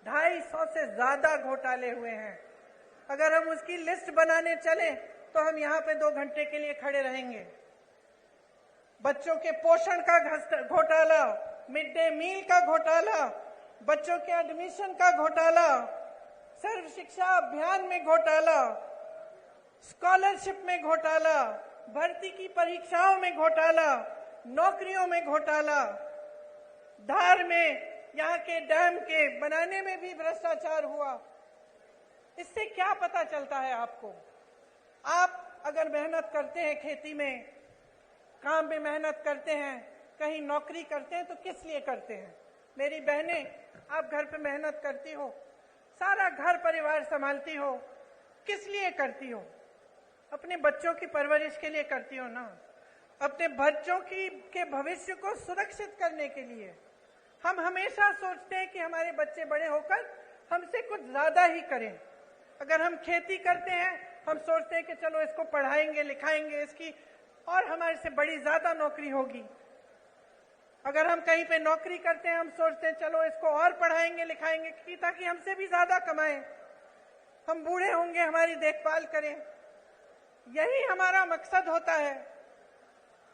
250 से ज्यादा घोटाले हुए हैं। अगर हम उसकी लिस्ट बनाने चले तो हम यहाँ पे 2 घंटे के लिए खड़े रहेंगे। बच्चों के पोषण का घोटाला, मिड डे मील का घोटाला, बच्चों के एडमिशन का घोटाला, सर्व शिक्षा अभियान में घोटाला, स्कॉलरशिप में घोटाला, भर्ती की परीक्षाओं में घोटाला, नौकरियों में घोटाला, धार में यहाँ के डैम के बनाने में भी भ्रष्टाचार हुआ। इससे क्या पता चलता है आपको? आप अगर मेहनत करते हैं, खेती में, काम में मेहनत करते हैं, कहीं नौकरी करते हैं तो किस लिए करते हैं? मेरी बहनें, आप घर पे मेहनत करती हो, सारा घर परिवार संभालती हो, किस लिए करती हो? अपने बच्चों की परवरिश के लिए करती हो ना, अपने बच्चों के भविष्य को सुरक्षित करने के लिए। हम हमेशा सोचते हैं कि हमारे बच्चे बड़े होकर हमसे कुछ ज्यादा ही करें। अगर हम खेती करते हैं, हम सोचते हैं कि चलो इसको पढ़ाएंगे लिखाएंगे, इसकी और हमारे से बड़ी ज्यादा नौकरी होगी। अगर हम कहीं पे नौकरी करते हैं, हम सोचते हैं चलो इसको और पढ़ाएंगे लिखाएंगे ताकि हमसे भी ज्यादा कमाएं, हम बूढ़े होंगे हमारी देखभाल करें। यही हमारा मकसद होता है।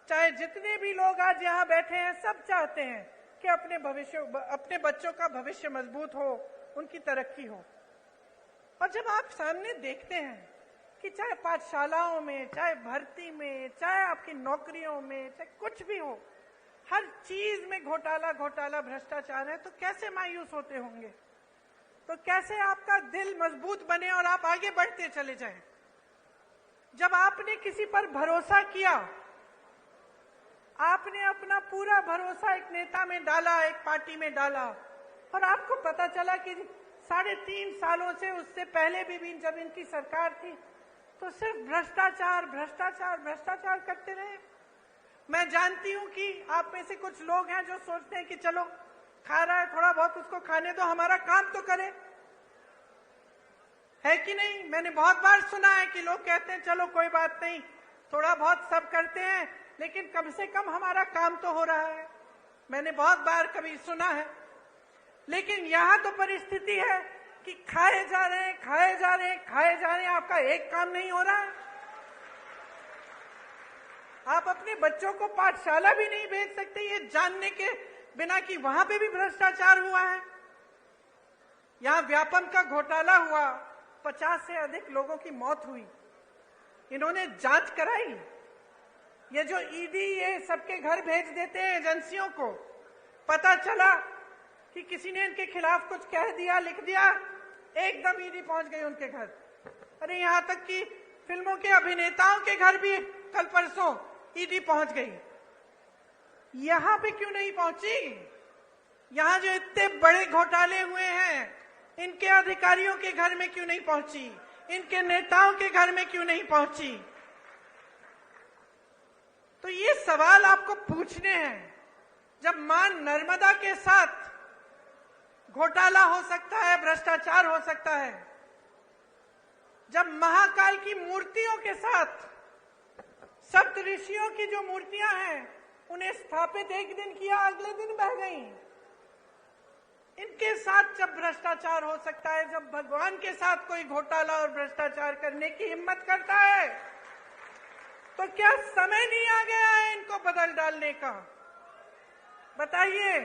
चाहे जितने भी लोग आज यहाँ बैठे हैं, सब चाहते हैं कि अपने बच्चों का भविष्य मजबूत हो, उनकी तरक्की हो। और जब आप सामने देखते हैं कि चाहे पाठशालाओं में, चाहे भर्ती में, चाहे आपकी नौकरियों में, चाहे कुछ भी हो, हर चीज में घोटाला घोटाला भ्रष्टाचार है, तो कैसे मायूस होते होंगे? तो कैसे आपका दिल मजबूत बने और आप आगे बढ़ते चले जाएं? जब आपने किसी पर भरोसा किया, आपने अपना पूरा भरोसा एक नेता में डाला, एक पार्टी में डाला, और आपको पता चला कि 3.5 सालों से, उससे पहले भी जब इनकी सरकार थी, तो सिर्फ भ्रष्टाचार भ्रष्टाचार भ्रष्टाचार करते रहे। मैं जानती हूं कि आप में से कुछ लोग हैं जो सोचते हैं कि चलो खा रहा है, थोड़ा बहुत उसको खाने दो, हमारा काम तो करे, है कि नहीं? मैंने बहुत बार सुना है कि लोग कहते हैं चलो कोई बात नहीं, थोड़ा बहुत सब करते हैं, लेकिन कम से कम हमारा काम तो हो रहा है। मैंने बहुत बार कभी सुना है। लेकिन यहां तो परिस्थिति है कि खाए जा रहे हैं, खाए जा रहे हैं, खाए जा रहे हैं, आपका एक काम नहीं हो रहा है। आप अपने बच्चों को पाठशाला भी नहीं भेज सकते ये जानने के बिना कि वहां पे भी भ्रष्टाचार हुआ है। यहां व्यापम का घोटाला हुआ, 50 से अधिक लोगों की मौत हुई। इन्होंने जांच कराई। ये जो ईडी ये सबके घर भेज देते हैं एजेंसियों को, पता चला कि किसी ने इनके खिलाफ कुछ कह दिया, लिख दिया, एकदम ईडी पहुंच गई उनके घर। अरे यहां तक कि फिल्मों के अभिनेताओं के घर भी कल परसों ईडी पहुंच गई। यहां पे क्यों नहीं पहुंची? यहां जो इतने बड़े घोटाले हुए हैं, इनके अधिकारियों के घर में क्यों नहीं पहुंची? इनके नेताओं के घर में क्यों नहीं पहुंची? तो ये सवाल आपको पूछने हैं। जब मां नर्मदा के साथ घोटाला हो सकता है, भ्रष्टाचार हो सकता है, जब महाकाल की मूर्तियों के साथ सप्त ऋषियों की जो मूर्तियां हैं, उन्हें स्थापित एक दिन किया, अगले दिन बह गई, इनके साथ जब भ्रष्टाचार हो सकता है, जब भगवान के साथ कोई घोटाला और भ्रष्टाचार करने की हिम्मत करता है, तो क्या समय नहीं आ गया है इनको बदल डालने का? बताइए।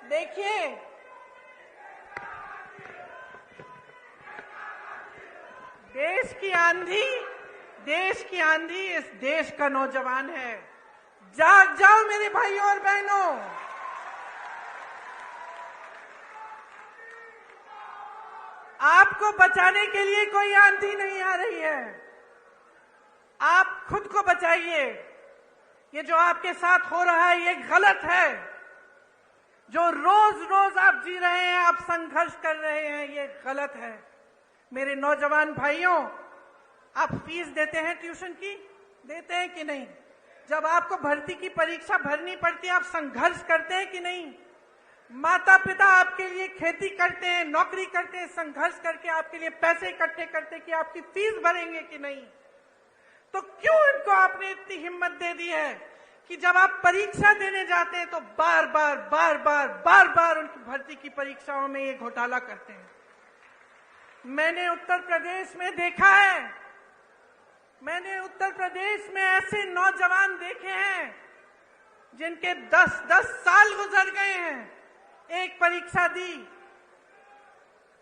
देखिए, देश की आंधी इस देश का नौजवान है। जाग जाओ मेरे भाइयों और बहनों। आपको बचाने के लिए कोई आंधी नहीं आ रही है, आप खुद को बचाइए। ये जो आपके साथ हो रहा है ये गलत है। जो रोज रोज आप जी रहे हैं, आप संघर्ष कर रहे हैं, ये गलत है। मेरे नौजवान भाइयों, आप फीस देते हैं ट्यूशन की, देते हैं कि नहीं? जब आपको भर्ती की परीक्षा भरनी पड़ती है, आप संघर्ष करते हैं कि नहीं? माता पिता आपके लिए खेती करते हैं, नौकरी करते हैं, संघर्ष करके आपके लिए पैसे इकट्ठे करते कि आपकी फीस भरेंगे कि नहीं? तो क्यों इनको आपने इतनी हिम्मत दे दी है कि जब आप परीक्षा देने जाते हैं तो बार बार उनकी भर्ती की परीक्षाओं में ये घोटाला करते हैं? मैंने उत्तर प्रदेश में देखा है, मैंने उत्तर प्रदेश में ऐसे नौजवान देखे हैं जिनके 10-10 साल गुजर गए हैं। एक परीक्षा दी,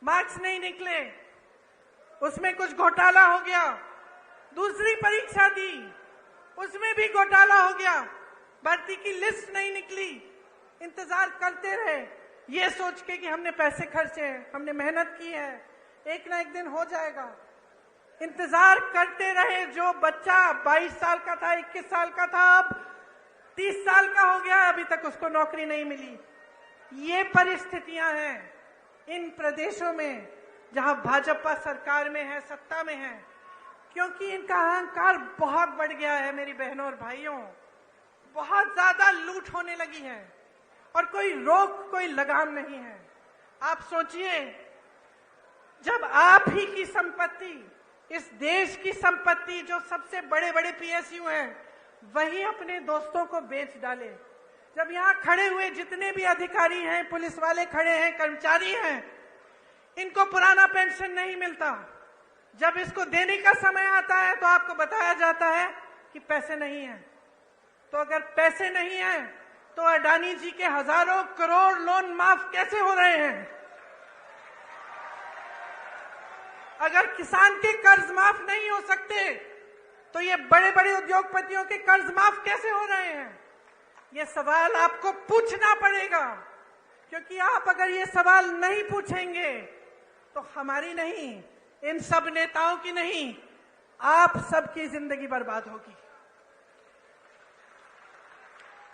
मार्क्स नहीं निकले, उसमें कुछ घोटाला हो गया। दूसरी परीक्षा दी, उसमें भी घोटाला हो गया, भर्ती की लिस्ट नहीं निकली। इंतजार करते रहे ये सोच के कि हमने पैसे खर्चे हैं, हमने मेहनत की है, एक ना एक दिन हो जाएगा। इंतजार करते रहे। जो बच्चा 22 साल का था, 21 साल का था, अब 30 साल का हो गया, अभी तक उसको नौकरी नहीं मिली। ये परिस्थितियां हैं इन प्रदेशों में जहां भाजपा सरकार में है, सत्ता में है, क्योंकि इनका अहंकार बहुत बढ़ गया है। मेरी बहनों और भाइयों, बहुत ज्यादा लूट होने लगी है और कोई रोक, कोई लगाम नहीं है। आप सोचिए, जब आप ही की संपत्ति, इस देश की संपत्ति, जो सबसे बड़े बड़े पीएसयू हैं, वही अपने दोस्तों को बेच डाले। जब यहाँ खड़े हुए जितने भी अधिकारी हैं, पुलिस वाले खड़े हैं, कर्मचारी हैं, इनको पुराना पेंशन नहीं मिलता। जब इसको देने का समय आता है तो आपको बताया जाता है कि पैसे नहीं हैं। तो अगर पैसे नहीं हैं तो अडानी जी के हजारों करोड़ लोन माफ कैसे हो रहे हैं? अगर किसान के कर्ज माफ नहीं हो सकते तो ये बड़े बड़े उद्योगपतियों के कर्ज माफ कैसे हो रहे हैं? ये सवाल आपको पूछना पड़ेगा, क्योंकि आप अगर ये सवाल नहीं पूछेंगे तो हमारी नहीं, इन सब नेताओं की नहीं, आप सबकी जिंदगी बर्बाद होगी,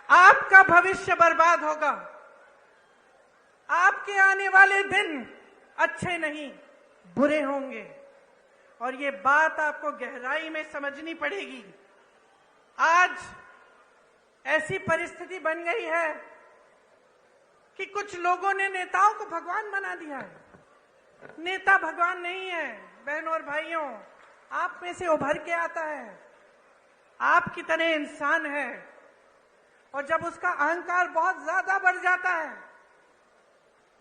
आपका भविष्य बर्बाद होगा, आपके आने वाले दिन अच्छे नहीं, बुरे होंगे। और ये बात आपको गहराई में समझनी पड़ेगी। आज ऐसी परिस्थिति बन गई है कि कुछ लोगों ने नेताओं को भगवान बना दिया है। नेता भगवान नहीं है। बहनों और भाइयों, आप में से उभर के आता है, आपकी तरह इंसान है, और जब उसका अहंकार बहुत ज्यादा बढ़ जाता है,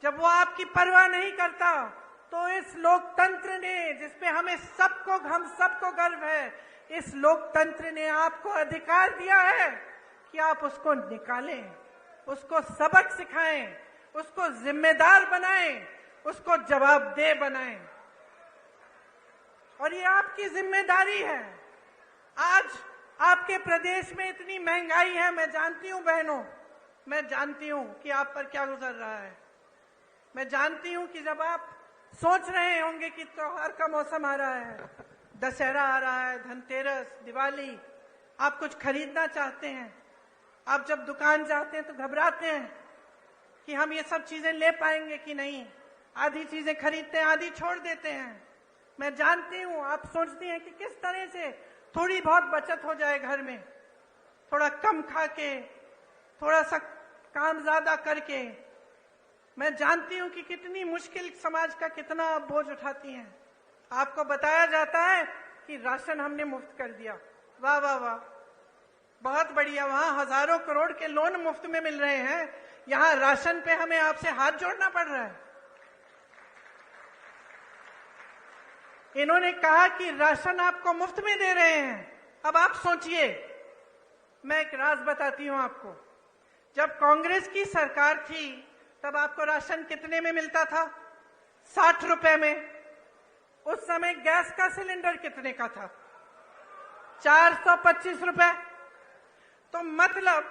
जब वो आपकी परवाह नहीं करता, तो इस लोकतंत्र ने, जिसपे हम सबको गर्व है, इस लोकतंत्र ने आपको अधिकार दिया है कि आप उसको निकालें, उसको सबक सिखाएं, उसको जिम्मेदार बनाएं, उसको जवाबदेह बनाएं। और ये आपकी जिम्मेदारी है। आज आपके प्रदेश में इतनी महंगाई है, मैं जानती हूं बहनों, मैं जानती हूं कि आप पर क्या गुजर रहा है। मैं जानती हूं कि जब आप सोच रहे होंगे कि त्योहार का मौसम आ रहा है, दशहरा आ रहा है, धनतेरस, दिवाली, आप कुछ खरीदना चाहते हैं, आप जब दुकान जाते हैं तो घबराते हैं कि हम ये सब चीजें ले पाएंगे कि नहीं। आधी चीजें खरीदते हैं, आधी छोड़ देते हैं। मैं जानती हूं आप सोचती हैं कि किस तरह से थोड़ी बहुत बचत हो जाए घर में, थोड़ा कम खा के, थोड़ा सा काम ज्यादा करके। मैं जानती हूं कि कितनी मुश्किल समाज का कितना बोझ उठाती हैं। आपको बताया जाता है कि राशन हमने मुफ्त कर दिया, वाह वाह वाह, बहुत बढ़िया। वहां हजारों करोड़ के लोन मुफ्त में मिल रहे हैं, यहां राशन पे हमें आपसे हाथ जोड़ना पड़ रहा है। इन्होंने कहा कि राशन आपको मुफ्त में दे रहे हैं। अब आप सोचिए, मैं एक राज बताती हूं आपको। जब कांग्रेस की सरकार थी तब आपको राशन कितने में मिलता था? 60 रुपए में। उस समय गैस का सिलेंडर कितने का था? 425 रुपए। तो मतलब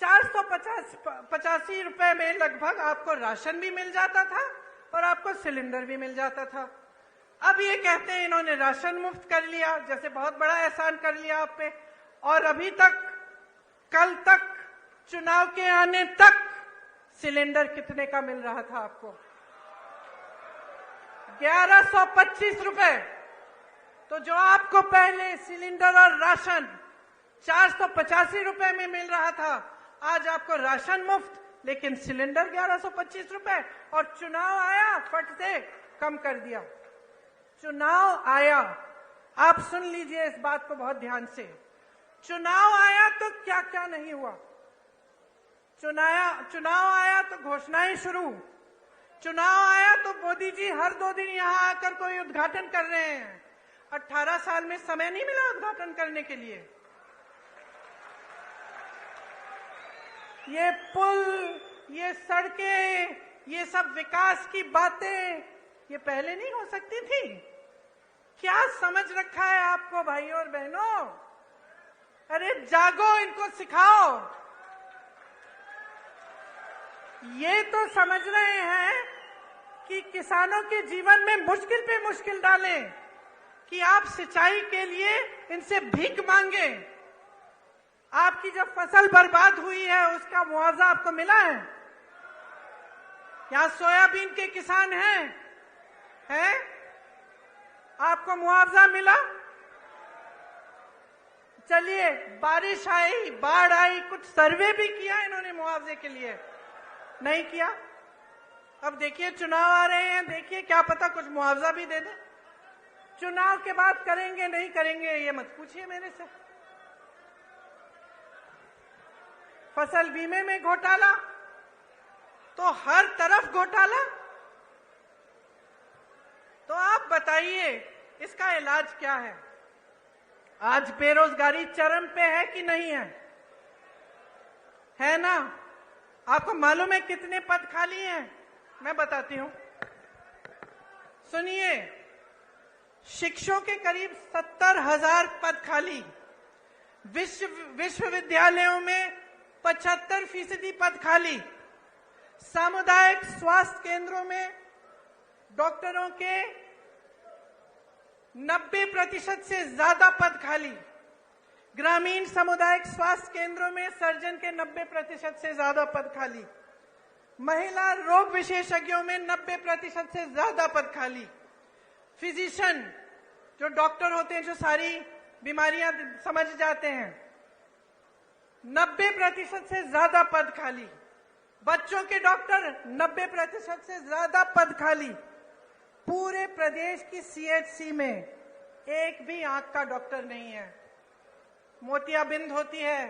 485 रुपए में लगभग आपको राशन भी मिल जाता था और आपको सिलेंडर भी मिल जाता था। अब ये कहते हैं इन्होंने राशन मुफ्त कर लिया, जैसे बहुत बड़ा एहसान कर लिया आप पे। और अभी तक, कल तक, चुनाव के आने तक सिलेंडर कितने का मिल रहा था आपको? 1125 रुपए। तो जो आपको पहले सिलेंडर और राशन 485 रुपए में मिल रहा था, आज आपको राशन मुफ्त, लेकिन सिलेंडर 1125 रुपए। और चुनाव आया, फट से कम कर दिया। चुनाव आया, आप सुन लीजिए इस बात को बहुत ध्यान से। चुनाव आया तो क्या क्या नहीं हुआ। चुनाव आया तो घोषणाएं शुरू। चुनाव आया तो मोदी जी हर 2 दिन यहां आकर कोई उद्घाटन कर रहे हैं। 18 साल में समय नहीं मिला उद्घाटन करने के लिए। ये पुल, ये सड़कें, ये सब विकास की बातें ये पहले नहीं हो सकती थी? क्या समझ रखा है आपको भाइयों और बहनों? अरे जागो, इनको सिखाओ। ये तो समझ रहे हैं कि किसानों के जीवन में मुश्किल पे मुश्किल डालें, कि आप सिंचाई के लिए इनसे भीख मांगे। आपकी जब फसल बर्बाद हुई है उसका मुआवजा आपको मिला है? यहां सोयाबीन के किसान हैं? आपको मुआवजा मिला? चलिए, बारिश आई, बाढ़ आई, कुछ सर्वे भी किया इन्होंने मुआवजे के लिए? नहीं किया। अब देखिए चुनाव आ रहे हैं, देखिए क्या पता कुछ मुआवजा भी दे दे। चुनाव के बाद करेंगे नहीं करेंगे ये मत पूछिए मेरे से। फसल बीमे में घोटाला, तो हर तरफ घोटाला। तो आप बताइए इसका इलाज क्या है? आज बेरोजगारी चरम पे है कि नहीं है? है ना? आपको मालूम है कितने पद खाली हैं? मैं बताती हूं, सुनिए। शिक्षकों के करीब 70,000 पद खाली। विश्वविद्यालयों में 75% पद खाली। सामुदायिक स्वास्थ्य केंद्रों में डॉक्टरों के 90% से ज्यादा पद खाली। ग्रामीण सामुदायिक स्वास्थ्य केंद्रों में सर्जन के 90% से ज्यादा पद खाली। महिला रोग विशेषज्ञों में 90% से ज्यादा पद खाली। फिजिशियन, जो डॉक्टर होते हैं, जो सारी बीमारियां समझ जाते हैं, 90% से ज्यादा पद खाली। बच्चों के डॉक्टर 90% से ज्यादा पद खाली। पूरे प्रदेश की सीएचसी में एक भी आंख का डॉक्टर नहीं है। मोतियाबिंद होती है,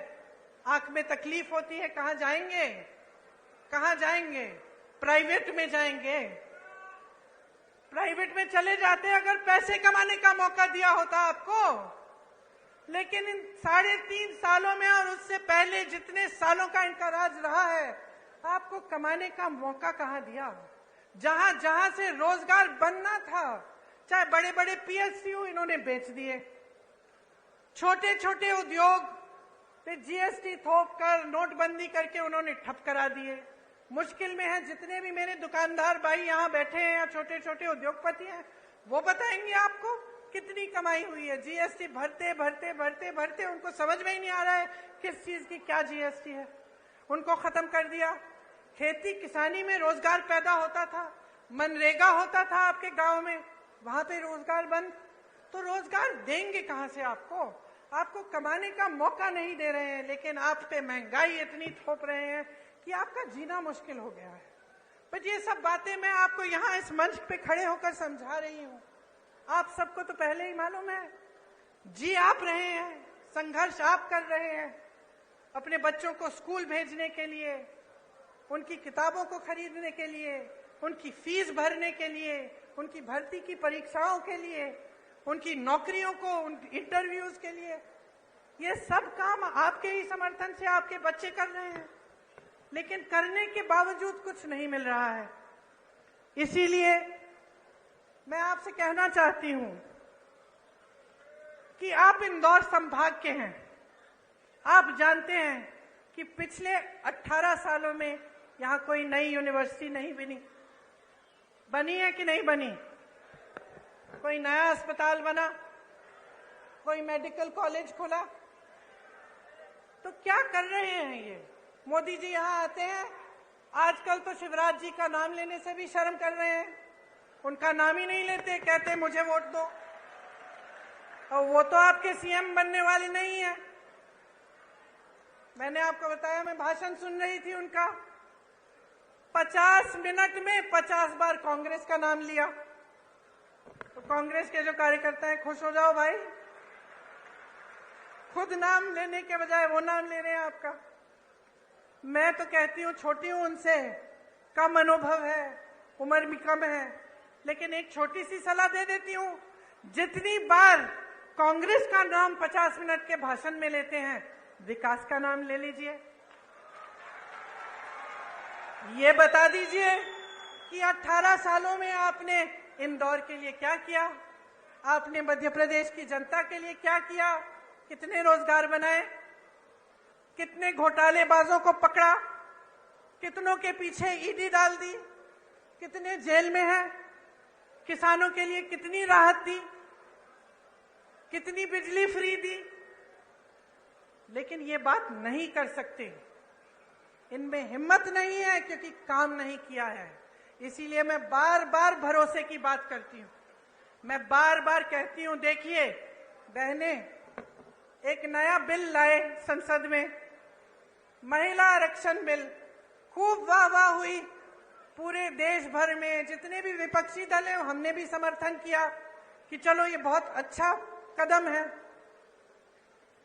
आंख में तकलीफ होती है, कहां जाएंगे? कहां जाएंगे? प्राइवेट में जाएंगे। प्राइवेट में चले जाते अगर पैसे कमाने का मौका दिया होता आपको। लेकिन इन 3.5 सालों में और उससे पहले जितने सालों का इनका राज रहा है, आपको कमाने का मौका कहां दिया? जहां जहां से रोजगार बनना था, चाहे बड़े बड़े पीएसयू, इन्होंने बेच दिए। छोटे छोटे उद्योग पे जीएसटी थोप कर, नोटबंदी करके उन्होंने ठप करा दिए। मुश्किल में है जितने भी मेरे दुकानदार भाई यहाँ बैठे हैं या छोटे छोटे उद्योगपति हैं, वो बताएंगे आपको कितनी कमाई हुई है। जीएसटी भरते भरते भरते भरते उनको समझ में ही नहीं आ रहा है किस चीज की क्या जीएसटी है। उनको खत्म कर दिया। खेती किसानी में रोजगार पैदा होता था, मनरेगा होता था आपके गांव में, वहां पे रोजगार बंद। तो रोजगार देंगे कहां से आपको? आपको कमाने का मौका नहीं दे रहे हैं, लेकिन आप पे महंगाई इतनी थोप रहे हैं कि आपका जीना मुश्किल हो गया है। पर ये सब बातें मैं आपको यहाँ इस मंच पे खड़े होकर समझा रही हूँ। आप सबको तो पहले ही मालूम है। जी आप रहे हैं, संघर्ष आप कर रहे हैं अपने बच्चों को स्कूल भेजने के लिए, उनकी किताबों को खरीदने के लिए, उनकी फीस भरने के लिए, उनकी भर्ती की परीक्षाओं के लिए, उनकी नौकरियों को, उनकी इंटरव्यूज के लिए। ये सब काम आपके ही समर्थन से आपके बच्चे कर रहे हैं, लेकिन करने के बावजूद कुछ नहीं मिल रहा है। इसीलिए मैं आपसे कहना चाहती हूं कि आप इंदौर संभाग के हैं। आप जानते हैं कि पिछले 18 सालों में यहां कोई नई यूनिवर्सिटी नहीं बनी है कि नहीं बनी? कोई नया अस्पताल बना? कोई मेडिकल कॉलेज खुला? तो क्या कर रहे हैं ये? मोदी जी यहां आते हैं, आजकल तो शिवराज जी का नाम लेने से भी शर्म कर रहे हैं। उनका नाम ही नहीं लेते, कहते मुझे वोट दो। और वो तो आपके सीएम बनने वाले नहीं है। मैंने आपको बताया, मैं भाषण सुन रही थी उनका। 50 मिनट में 50 बार कांग्रेस का नाम लिया। तो कांग्रेस के जो कार्यकर्ता हैं, खुश हो जाओ भाई, खुद नाम लेने के बजाय वो नाम ले रहे हैं आपका। मैं तो कहती हूँ, छोटी हूं उनसे, कम अनुभव है, उम्र भी कम है, लेकिन एक छोटी सी सलाह दे देती हूँ। जितनी बार कांग्रेस का नाम 50 मिनट के भाषण में लेते हैं, विकास का नाम ले लीजिए। ये बता दीजिए कि 18 सालों में आपने इंदौर के लिए क्या किया, आपने मध्य प्रदेश की जनता के लिए क्या किया, कितने रोजगार बनाए, कितने घोटालेबाजों को पकड़ा, कितनों के पीछे ईडी डाल दी, कितने जेल में हैं, किसानों के लिए कितनी राहत दी, कितनी बिजली फ्री दी। लेकिन ये बात नहीं कर सकते, इनमें हिम्मत नहीं है, क्योंकि काम नहीं किया है। इसीलिए मैं बार बार भरोसे की बात करती हूं। मैं बार बार कहती हूं, देखिए बहने, एक नया बिल लाए संसद में, महिला आरक्षण बिल, खूब वाह वाह हुई पूरे देश भर में। जितने भी विपक्षी दल हैं, हमने भी समर्थन किया कि चलो ये बहुत अच्छा कदम है।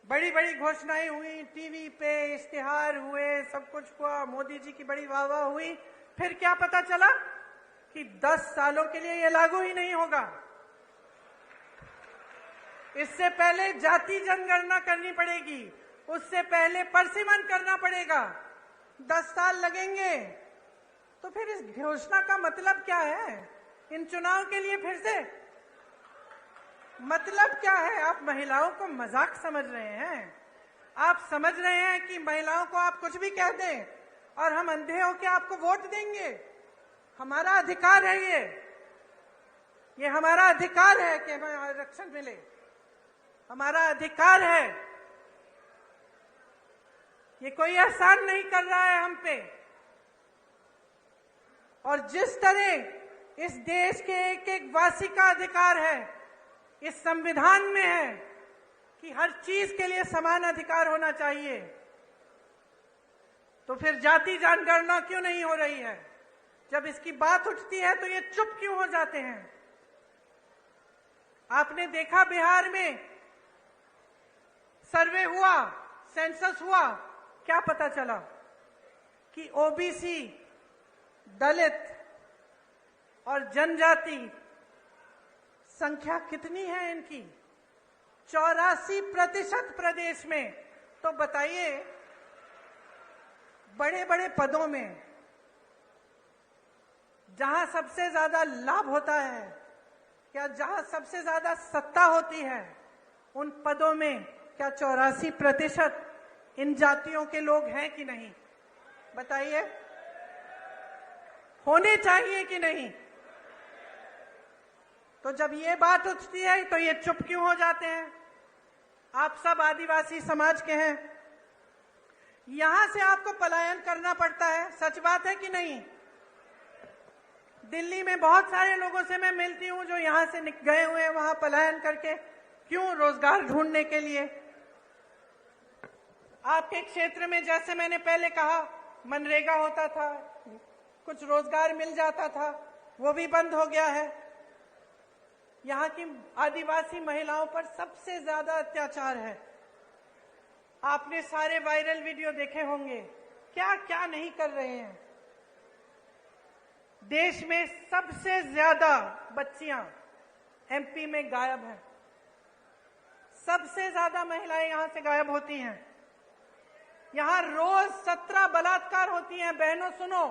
बड़ी बड़ी घोषणाएं हुई, टीवी पे इश्तिहार हुए, सब कुछ हुआ, मोदी जी की बड़ी वाह वाह हुई। फिर क्या पता चला कि 10 सालों के लिए ये लागू ही नहीं होगा। इससे पहले जाति जनगणना करनी पड़ेगी, उससे पहले परसिमन करना पड़ेगा, 10 साल लगेंगे। तो फिर इस घोषणा का मतलब क्या है? इन चुनाव के लिए फिर से मतलब क्या है? आप महिलाओं को मजाक समझ रहे हैं? आप समझ रहे हैं कि महिलाओं को आप कुछ भी कह दें और हम अंधे होकर आपको वोट देंगे? हमारा अधिकार है ये हमारा अधिकार है कि हमें आरक्षण मिले, हमारा अधिकार है। ये कोई एहसान नहीं कर रहा है हम पे। और जिस तरह इस देश के एक एक वासी का अधिकार है, इस संविधान में है कि हर चीज के लिए समान अधिकार होना चाहिए, तो फिर जाति जनगणना क्यों नहीं हो रही है? जब इसकी बात उठती है तो ये चुप क्यों हो जाते हैं? आपने देखा बिहार में सर्वे हुआ, सेंसस हुआ, क्या पता चला कि ओबीसी, दलित और जनजाति संख्या कितनी है इनकी? 84% प्रदेश में। तो बताइए, बड़े बड़े पदों में जहां सबसे ज्यादा लाभ होता है, क्या जहां सबसे ज्यादा सत्ता होती है, उन पदों में क्या 84% इन जातियों के लोग हैं कि नहीं? बताइए, होने चाहिए कि नहीं? तो जब ये बात उठती है तो ये चुप क्यों हो जाते हैं? आप सब आदिवासी समाज के हैं, यहां से आपको पलायन करना पड़ता है, सच बात है कि नहीं? दिल्ली में बहुत सारे लोगों से मैं मिलती हूं जो यहां से गए हुए हैं वहां पलायन करके, क्यों? रोजगार ढूंढने के लिए। आपके क्षेत्र में, जैसे मैंने पहले कहा, मनरेगा होता था, कुछ रोजगार मिल जाता था, वो भी बंद हो गया है। यहाँ की आदिवासी महिलाओं पर सबसे ज्यादा अत्याचार है। आपने सारे वायरल वीडियो देखे होंगे, क्या क्या नहीं कर रहे हैं। देश में सबसे ज्यादा बच्चियां एमपी में गायब हैं, सबसे ज्यादा महिलाएं यहां से गायब होती हैं। यहां रोज 17 बलात्कार होती हैं। बहनों सुनो,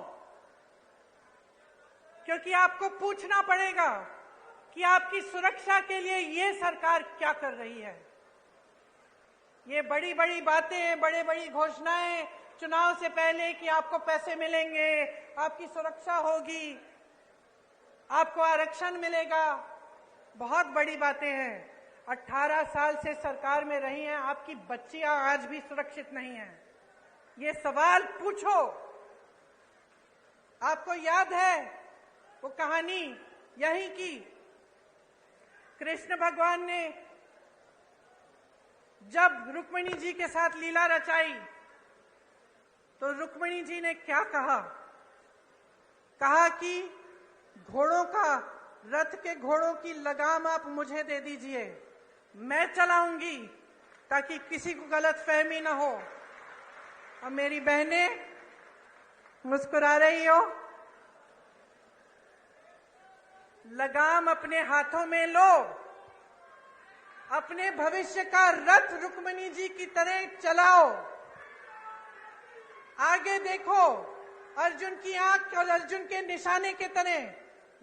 क्योंकि आपको पूछना पड़ेगा कि आपकी सुरक्षा के लिए ये सरकार क्या कर रही है। ये बड़ी बड़ी बातें, बड़ी बड़ी घोषणाएं चुनाव से पहले कि आपको पैसे मिलेंगे, आपकी सुरक्षा होगी, आपको आरक्षण मिलेगा, बहुत बड़ी बातें हैं। 18 साल से सरकार में रही हैं, आपकी बच्चियां आज भी सुरक्षित नहीं हैं। ये सवाल पूछो। आपको याद है वो कहानी यही की, कृष्ण भगवान ने जब रुक्मिणी जी के साथ लीला रचाई तो रुक्मिणी जी ने क्या कहा? कहा कि घोड़ों का, रथ के घोड़ों की लगाम आप मुझे दे दीजिए, मैं चलाऊंगी ताकि किसी को गलतफहमी ना हो। और मेरी बहनें मुस्कुरा रही हो, लगाम अपने हाथों में लो, अपने भविष्य का रथ रुक्मिणी जी की तरह चलाओ। आगे देखो, अर्जुन की आंख और अर्जुन के निशाने के तरह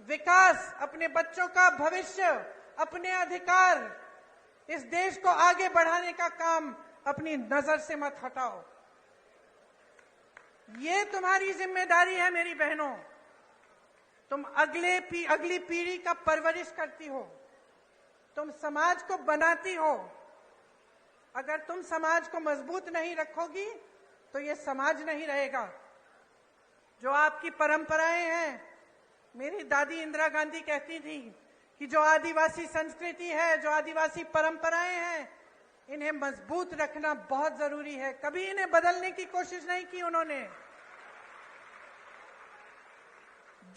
विकास, अपने बच्चों का भविष्य, अपने अधिकार, इस देश को आगे बढ़ाने का काम अपनी नजर से मत हटाओ। ये तुम्हारी जिम्मेदारी है मेरी बहनों। तुम अगली पीढ़ी का परवरिश करती हो, तुम समाज को बनाती हो। अगर तुम समाज को मजबूत नहीं रखोगी तो ये समाज नहीं रहेगा। जो आपकी परंपराएं हैं, मेरी दादी इंदिरा गांधी कहती थी कि जो आदिवासी संस्कृति है, जो आदिवासी परंपराएं हैं, इन्हें मजबूत रखना बहुत जरूरी है। कभी इन्हें बदलने की कोशिश नहीं की उन्होंने।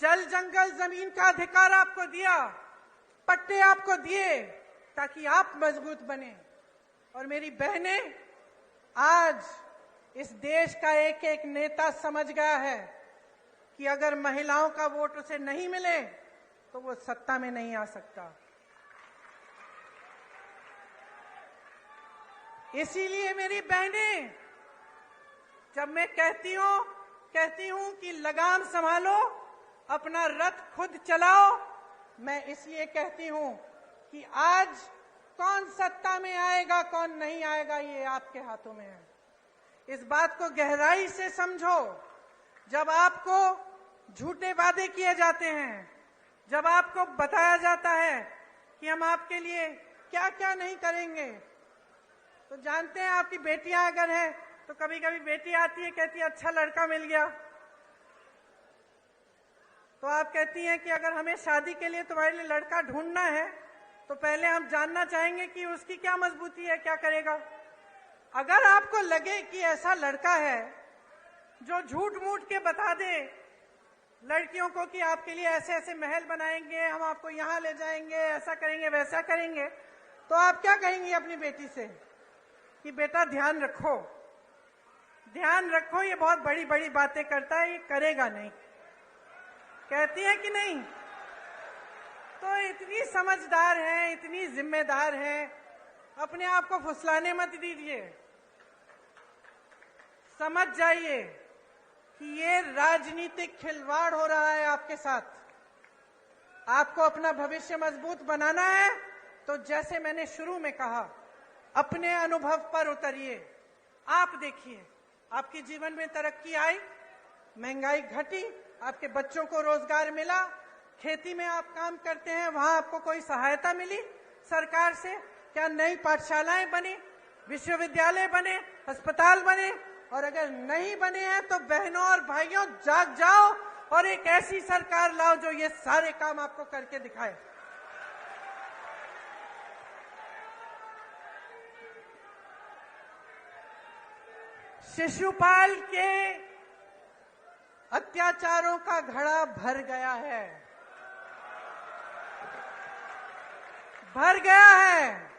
जल जंगल जमीन का अधिकार आपको दिया, पट्टे आपको दिए ताकि आप मजबूत बने। और मेरी बहनें, आज इस देश का एक एक नेता समझ गया है कि अगर महिलाओं का वोट उसे नहीं मिले तो वो सत्ता में नहीं आ सकता। इसीलिए मेरी बहनें, जब मैं कहती हूं कि लगाम संभालो, अपना रथ खुद चलाओ, मैं इसलिए कहती हूं कि आज कौन सत्ता में आएगा कौन नहीं आएगा ये आपके हाथों में है। इस बात को गहराई से समझो। जब आपको झूठे वादे किए जाते हैं, जब आपको बताया जाता है कि हम आपके लिए क्या क्या नहीं करेंगे, तो जानते हैं आपकी बेटियां अगर हैं तो कभी कभी बेटी आती है, कहती है अच्छा लड़का मिल गया, तो आप कहती हैं कि अगर हमें शादी के लिए तुम्हारे लिए लड़का ढूंढना है तो पहले हम जानना चाहेंगे कि उसकी क्या मजबूती है, क्या करेगा। अगर आपको लगे कि ऐसा लड़का है जो झूठ मूठ के बता दे लड़कियों को कि आपके लिए ऐसे ऐसे महल बनाएंगे, हम आपको यहां ले जाएंगे, ऐसा करेंगे वैसा करेंगे, तो आप क्या कहेंगी अपनी बेटी से कि बेटा ध्यान रखो, ध्यान रखो, ये बहुत बड़ी बड़ी बातें करता है, ये करेगा नहीं। कहती है कि नहीं? तो इतनी समझदार है, इतनी जिम्मेदार है, अपने आप को फुसलाने मत दीजिए। समझ जाइए कि ये राजनीतिक खिलवाड़ हो रहा है आपके साथ। आपको अपना भविष्य मजबूत बनाना है तो जैसे मैंने शुरू में कहा, अपने अनुभव पर उतरिए। आप देखिए, आपके जीवन में तरक्की आई, महंगाई घटी, आपके बच्चों को रोजगार मिला, खेती में आप काम करते हैं, वहां आपको कोई सहायता मिली सरकार से? क्या नई पाठशालाएं बनी, विश्वविद्यालय बने, अस्पताल बने? और अगर नहीं बने हैं तो बहनों और भाइयों जाग जाओ और एक ऐसी सरकार लाओ जो ये सारे काम आपको करके दिखाए। शिशुपाल के अत्याचारों का घड़ा भर गया है, भर गया है।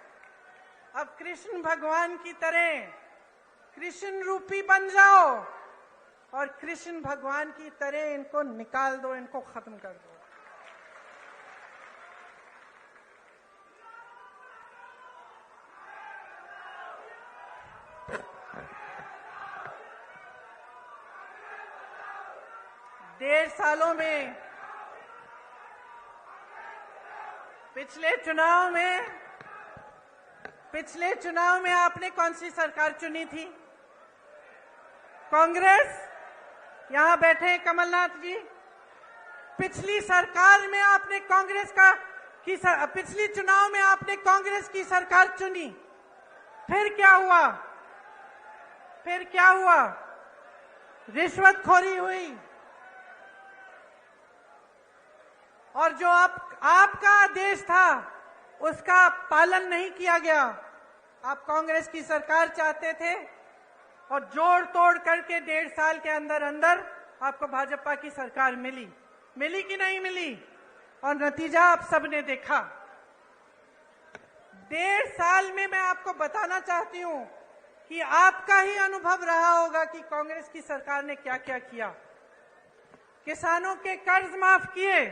अब कृष्ण भगवान की तरह कृष्ण रूपी बन जाओ और कृष्ण भगवान की तरह इनको निकाल दो, इनको खत्म कर दो। डेढ़ सालों में, पिछले चुनाव में आपने कौन सी सरकार चुनी थी? कांग्रेस? यहां बैठे कमलनाथ जी, पिछली सरकार में आपने पिछली चुनाव में आपने कांग्रेस की सरकार चुनी। फिर क्या हुआ? फिर क्या हुआ? रिश्वतखोरी हुई और जो आपका आदेश था उसका पालन नहीं किया गया। आप कांग्रेस की सरकार चाहते थे और जोड़ तोड़ करके 1.5 साल के अंदर अंदर आपको भाजपा की सरकार मिली कि नहीं मिली? और नतीजा आप सबने देखा। 1.5 साल में मैं आपको बताना चाहती हूं कि आपका ही अनुभव रहा होगा कि कांग्रेस की सरकार ने क्या क्या किया। किसानों के कर्ज माफ किए,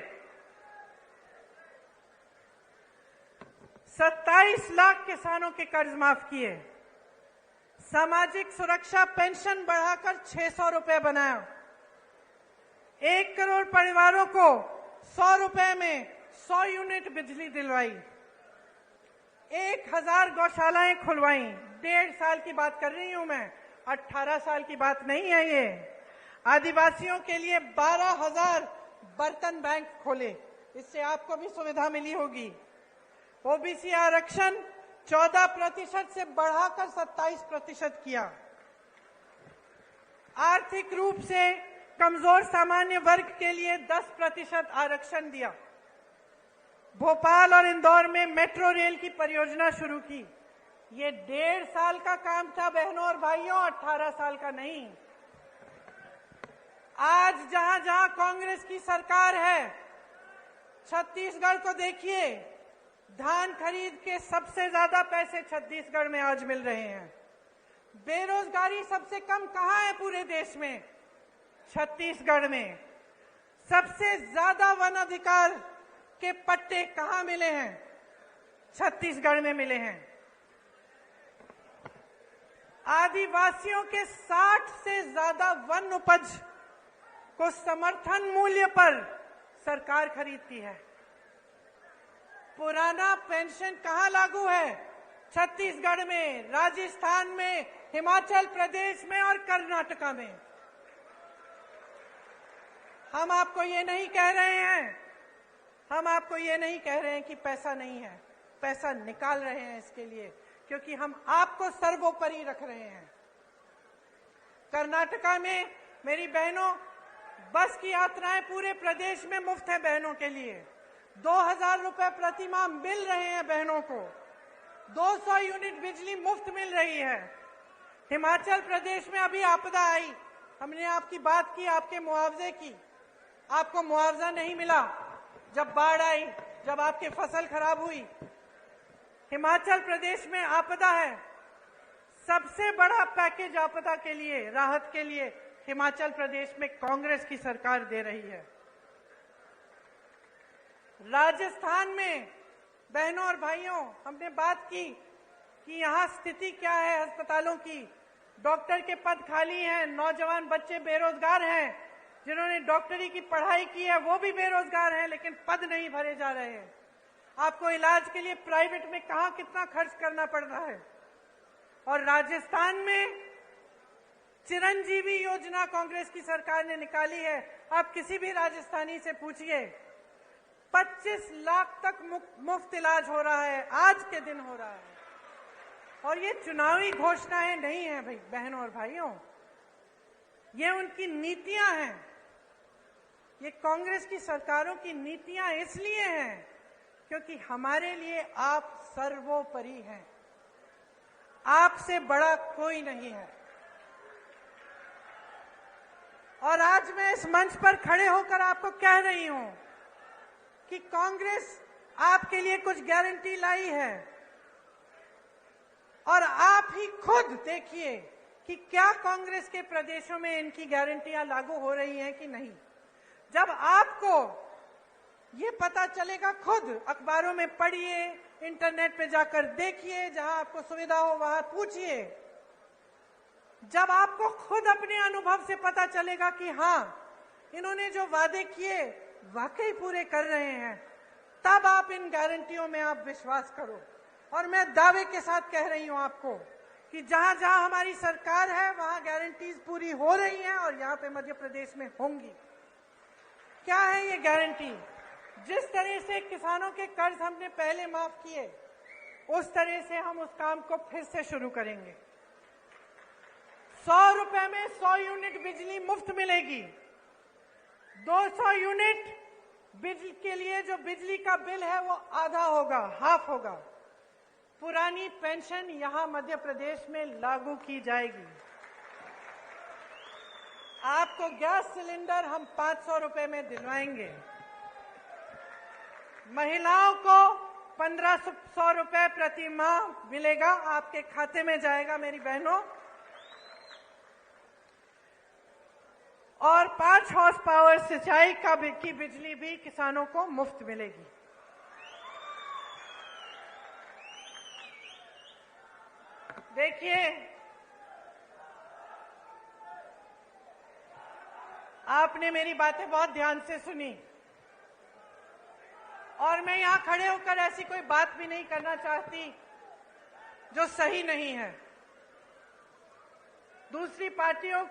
27 लाख किसानों के कर्ज माफ किए, सामाजिक सुरक्षा पेंशन बढ़ाकर 600 रुपए बनाया, 1 करोड़ परिवारों को 100 रुपए में 100 यूनिट बिजली दिलवाई, 1000 गौशालाएं खुलवाई। 1.5 साल की बात कर रही हूं मैं, 18 साल की बात नहीं है ये। आदिवासियों के लिए 12,000 बर्तन बैंक खोले, इससे आपको भी सुविधा मिली होगी। ओबीसी आरक्षण 14% से बढ़ाकर 27% किया। आर्थिक रूप से कमजोर सामान्य वर्ग के लिए 10% आरक्षण दिया। भोपाल और इंदौर में मेट्रो रेल की परियोजना शुरू की। ये 1.5 साल का काम था बहनों और भाइयों, 18 साल का नहीं। आज जहां जहां कांग्रेस की सरकार है, छत्तीसगढ़ को देखिए, धान खरीद के सबसे ज्यादा पैसे छत्तीसगढ़ में आज मिल रहे हैं। बेरोजगारी सबसे कम कहां है पूरे देश में? छत्तीसगढ़ में। सबसे ज्यादा वन अधिकार के पट्टे कहां मिले हैं? छत्तीसगढ़ में मिले हैं। आदिवासियों के 60 से ज्यादा वन उपज को समर्थन मूल्य पर सरकार खरीदती है। पुराना पेंशन कहां लागू है? छत्तीसगढ़ में, राजस्थान में, हिमाचल प्रदेश में और कर्नाटका में। हम आपको ये नहीं कह रहे हैं, हम आपको ये नहीं कह रहे हैं कि पैसा नहीं है, पैसा निकाल रहे हैं इसके लिए, क्योंकि हम आपको सर्वोपरि रख रहे हैं। कर्नाटका में मेरी बहनों, बस की यात्राएं पूरे प्रदेश में मुफ्त है बहनों के लिए। 2,000 रुपए प्रति माह मिल रहे हैं बहनों को। 200 यूनिट बिजली मुफ्त मिल रही है। हिमाचल प्रदेश में अभी आपदा आई, हमने आपकी बात की, आपके मुआवजे की, आपको मुआवजा नहीं मिला। जब बाढ़ आई, जब आपकी फसल खराब हुई, हिमाचल प्रदेश में आपदा है, सबसे बड़ा पैकेज आपदा के लिए, राहत के लिए हिमाचल प्रदेश में कांग्रेस की सरकार दे रही है। राजस्थान में बहनों और भाइयों, हमने बात की कि यहां स्थिति क्या है अस्पतालों की। डॉक्टर के पद खाली हैं, नौजवान बच्चे बेरोजगार हैं, जिन्होंने डॉक्टरी की पढ़ाई की है वो भी बेरोजगार हैं, लेकिन पद नहीं भरे जा रहे हैं। आपको इलाज के लिए प्राइवेट में कहां कितना खर्च करना पड़ रहा है। और राजस्थान में चिरंजीवी योजना कांग्रेस की सरकार ने निकाली है। आप किसी भी राजस्थानी से पूछिए, 25 लाख तक मुफ्त इलाज हो रहा है, आज के दिन हो रहा है। और ये चुनावी घोषणाएं नहीं है भाई बहनों और भाइयों, ये उनकी नीतियां हैं। ये कांग्रेस की सरकारों की नीतियां इसलिए हैं क्योंकि हमारे लिए आप सर्वोपरि हैं, आपसे बड़ा कोई नहीं है। और आज मैं इस मंच पर खड़े होकर आपको कह रही हूं कि कांग्रेस आपके लिए कुछ गारंटी लाई है, और आप ही खुद देखिए कि क्या कांग्रेस के प्रदेशों में इनकी गारंटियां लागू हो रही हैं कि नहीं। जब आपको ये पता चलेगा, खुद अखबारों में पढ़िए, इंटरनेट पे जाकर देखिए, जहां आपको सुविधा हो वहां पूछिए। जब आपको खुद अपने अनुभव से पता चलेगा कि हाँ, इन्होंने जो वादे किए वाकई पूरे कर रहे हैं, तब आप इन गारंटियों में आप विश्वास करो। और मैं दावे के साथ कह रही हूं आपको कि जहां जहां हमारी सरकार है वहां गारंटीज पूरी हो रही हैं, और यहां पे मध्य प्रदेश में होंगी। क्या है ये गारंटी? जिस तरह से किसानों के कर्ज हमने पहले माफ किए, उस तरह से हम उस काम को फिर से शुरू करेंगे। 100 रुपए में 100 यूनिट बिजली मुफ्त मिलेगी। 200 यूनिट बिजली के लिए जो बिजली का बिल है वो आधा होगा, हाफ होगा। पुरानी पेंशन यहां मध्य प्रदेश में लागू की जाएगी। आपको गैस सिलेंडर हम 500 रुपए में दिलवाएंगे। महिलाओं को 1500 रुपए प्रति माह मिलेगा, आपके खाते में जाएगा मेरी बहनों। और 5 हॉर्स पावर सिंचाई की बिजली भी किसानों को मुफ्त मिलेगी। देखिए, आपने मेरी बातें बहुत ध्यान से सुनी और मैं यहां खड़े होकर ऐसी कोई बात भी नहीं करना चाहती जो सही नहीं है। दूसरी पार्टियों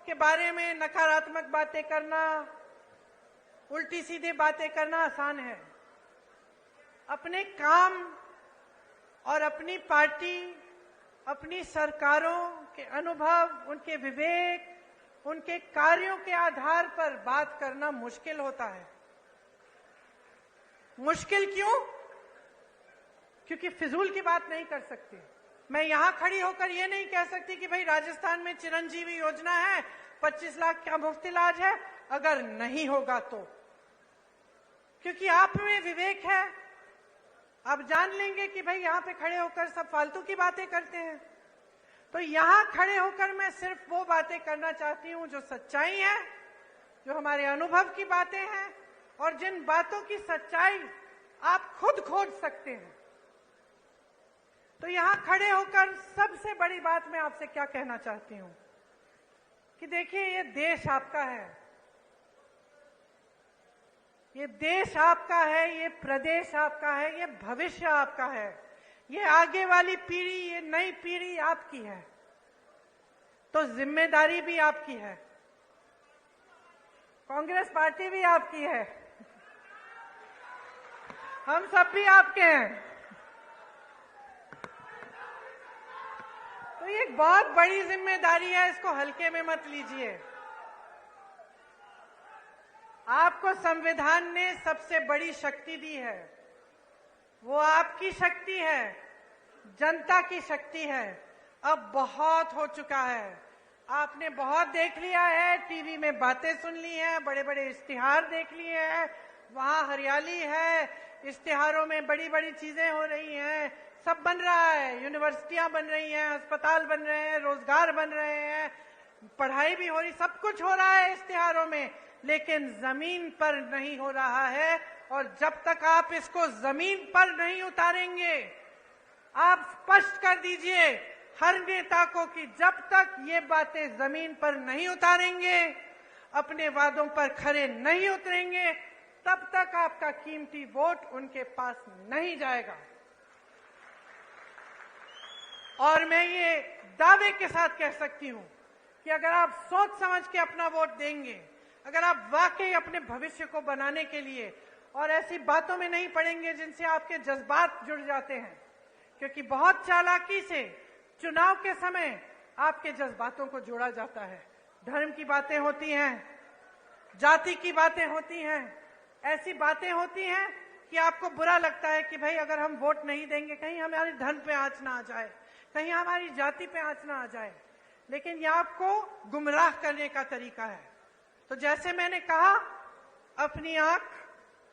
के बारे में नकारात्मक बातें करना, उल्टी सीधी बातें करना आसान है। अपने काम और अपनी पार्टी, अपनी सरकारों के अनुभव, उनके विवेक, उनके कार्यों के आधार पर बात करना मुश्किल होता है। मुश्किल क्यों? क्योंकि फिजूल की बात नहीं कर सकती। मैं यहां खड़ी होकर ये नहीं कह सकती कि भाई राजस्थान में चिरंजीवी योजना है, 25 लाख का मुफ्त इलाज है, अगर नहीं होगा तो। क्योंकि आप में विवेक है, आप जान लेंगे कि भाई यहां पे खड़े होकर सब फालतू की बातें करते हैं। तो यहां खड़े होकर मैं सिर्फ वो बातें करना चाहती हूं जो सच्चाई है, जो हमारे अनुभव की बातें हैं और जिन बातों की सच्चाई आप खुद खोज सकते हैं। तो यहां खड़े होकर सबसे बड़ी बात मैं आपसे क्या कहना चाहती हूं कि देखिए, ये देश आपका है, ये देश आपका है, ये प्रदेश आपका है, ये भविष्य आपका है, ये आगे वाली पीढ़ी, ये नई पीढ़ी आपकी है। तो जिम्मेदारी भी आपकी है, कांग्रेस पार्टी भी आपकी है, हम सब भी आपके हैं। तो ये एक बहुत बड़ी जिम्मेदारी है, इसको हल्के में मत लीजिए। आपको संविधान ने सबसे बड़ी शक्ति दी है, वो आपकी शक्ति है, जनता की शक्ति है। अब बहुत हो चुका है, आपने बहुत देख लिया है, टीवी में बातें सुन ली हैं, बड़े बड़े इश्तिहार देख लिए हैं, वहां हरियाली है, इश्तिहारों में बड़ी बड़ी चीजें हो रही हैं, सब बन रहा है, यूनिवर्सिटियां बन रही हैं, अस्पताल बन रहे हैं, रोजगार बन रहे हैं, पढ़ाई भी हो रही, सब कुछ हो रहा है इश्तिहारों में, लेकिन जमीन पर नहीं हो रहा है। और जब तक आप इसको जमीन पर नहीं उतारेंगे, आप स्पष्ट कर दीजिए हर नेता को कि जब तक ये बातें जमीन पर नहीं उतारेंगे, अपने वादों पर खरे नहीं उतरेंगे, तब तक आपका कीमती वोट उनके पास नहीं जाएगा। और मैं ये दावे के साथ कह सकती हूं कि अगर आप सोच समझ के अपना वोट देंगे, अगर आप वाकई अपने भविष्य को बनाने के लिए और ऐसी बातों में नहीं पड़ेंगे जिनसे आपके जज्बात जुड़ जाते हैं, क्योंकि बहुत चालाकी से चुनाव के समय आपके जज्बातों को जोड़ा जाता है। धर्म की बातें होती हैं, जाति की बातें होती हैं, ऐसी बातें होती हैं कि आपको बुरा लगता है कि भाई अगर हम वोट नहीं देंगे कहीं हमारे धर्म पे आंच ना आ जाए, कहीं हमारी जाति पे आंच ना आ जाए, लेकिन यह आपको गुमराह करने का तरीका है। तो जैसे मैंने कहा, अपनी आंख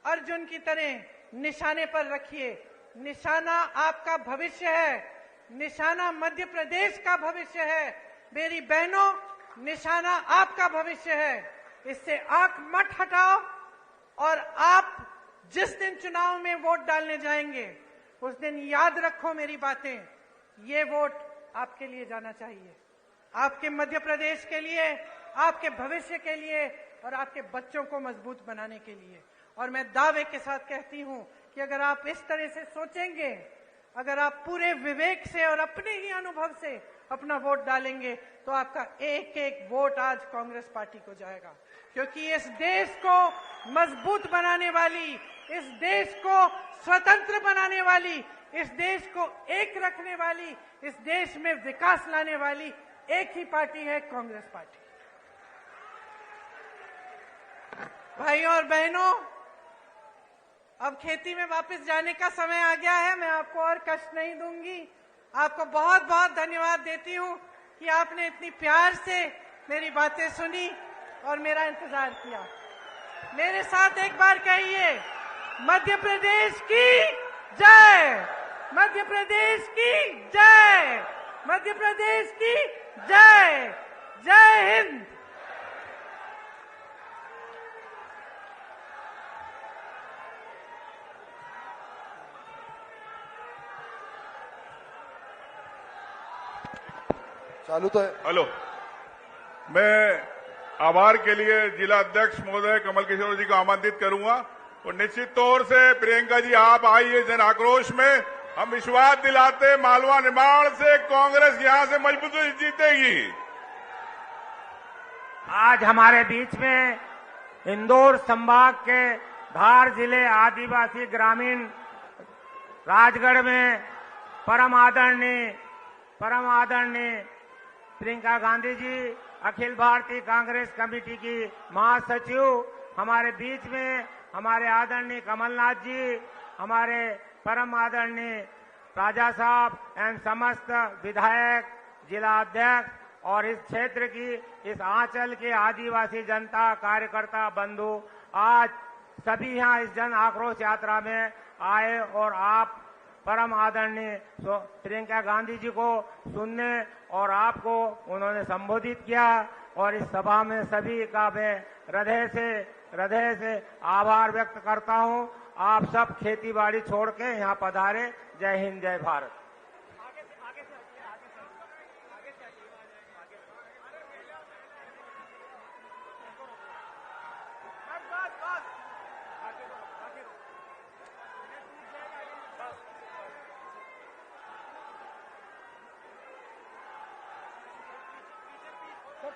अर्जुन की तरह निशाने पर रखिए। निशाना आपका भविष्य है, निशाना मध्य प्रदेश का भविष्य है। मेरी बहनों, निशाना आपका भविष्य है, इससे आंख मत हटाओ। और आप जिस दिन चुनाव में वोट डालने जाएंगे, उस दिन याद रखो मेरी बातें, ये वोट आपके लिए जाना चाहिए, आपके मध्य प्रदेश के लिए, आपके भविष्य के लिए और आपके बच्चों को मजबूत बनाने के लिए। और मैं दावे के साथ कहती हूं कि अगर आप इस तरह से सोचेंगे, अगर आप पूरे विवेक से और अपने ही अनुभव से अपना वोट डालेंगे, तो आपका एक एक वोट आज कांग्रेस पार्टी को जाएगा। क्योंकि इस देश को मजबूत बनाने वाली, इस देश को स्वतंत्र बनाने वाली, इस देश को एक रखने वाली, इस देश में विकास लाने वाली एक ही पार्टी है, कांग्रेस पार्टी। भाइयों और बहनों, अब खेती में वापस जाने का समय आ गया है। मैं आपको और कष्ट नहीं दूंगी। आपको बहुत बहुत धन्यवाद देती हूं कि आपने इतनी प्यार से मेरी बातें सुनी और मेरा इंतजार किया। मेरे साथ एक बार कहिए, मध्य प्रदेश की जय, मध्य प्रदेश की जय, मध्य प्रदेश की जय। जय हिंद। चालू तो है। हेलो, मैं आभार के लिए जिला अध्यक्ष महोदय कमल किशोर जी को आमंत्रित करूंगा और निश्चित तौर से प्रियंका जी आप आइए जन आक्रोश में। हम विश्वास दिलाते मालवा निमाड़ से कांग्रेस यहां से मजबूती से जीतेगी। आज हमारे बीच में इंदौर संभाग के धार जिले आदिवासी ग्रामीण राजगढ़ में परम आदरणीय प्रियंका गांधी जी, अखिल भारतीय कांग्रेस कमेटी की महासचिव हमारे बीच में, हमारे आदरणीय कमलनाथ जी, हमारे परम आदरणीय राजा साहब एवं समस्त विधायक, जिला अध्यक्ष और इस क्षेत्र की, इस आंचल के आदिवासी जनता, कार्यकर्ता बंधु आज सभी यहाँ इस जन आक्रोश यात्रा में आए और आप परम आदरणीय प्रियंका गांधी जी को सुनने और आपको उन्होंने संबोधित किया और इस सभा में सभी का मैं हृदय से आभार व्यक्त करता हूं। आप सब खेती बाड़ी छोड़ के यहाँ पधारे। जय हिंद, जय भारत।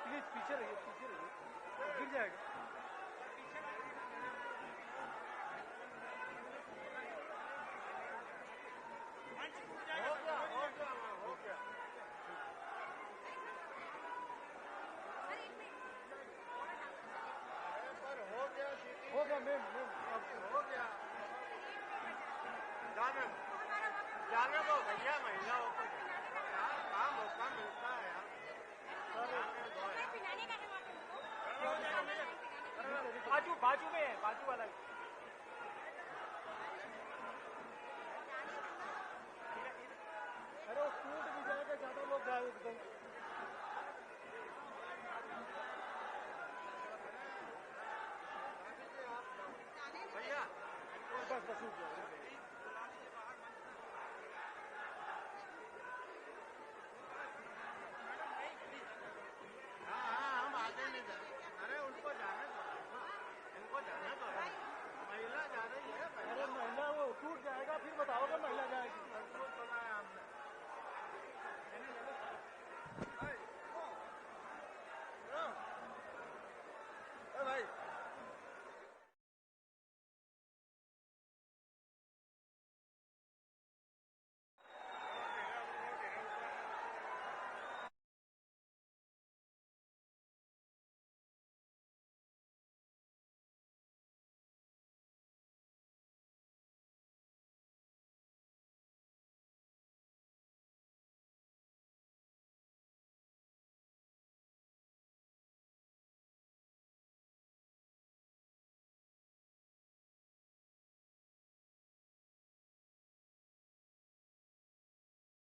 प्लीज पीछे रहिए, गिर जाएगा। हो गया मैम, हो गया। जाने दो भैया, महिलाओं को काम मौका मिलता है यार। बाजू में है, बाजू वाला।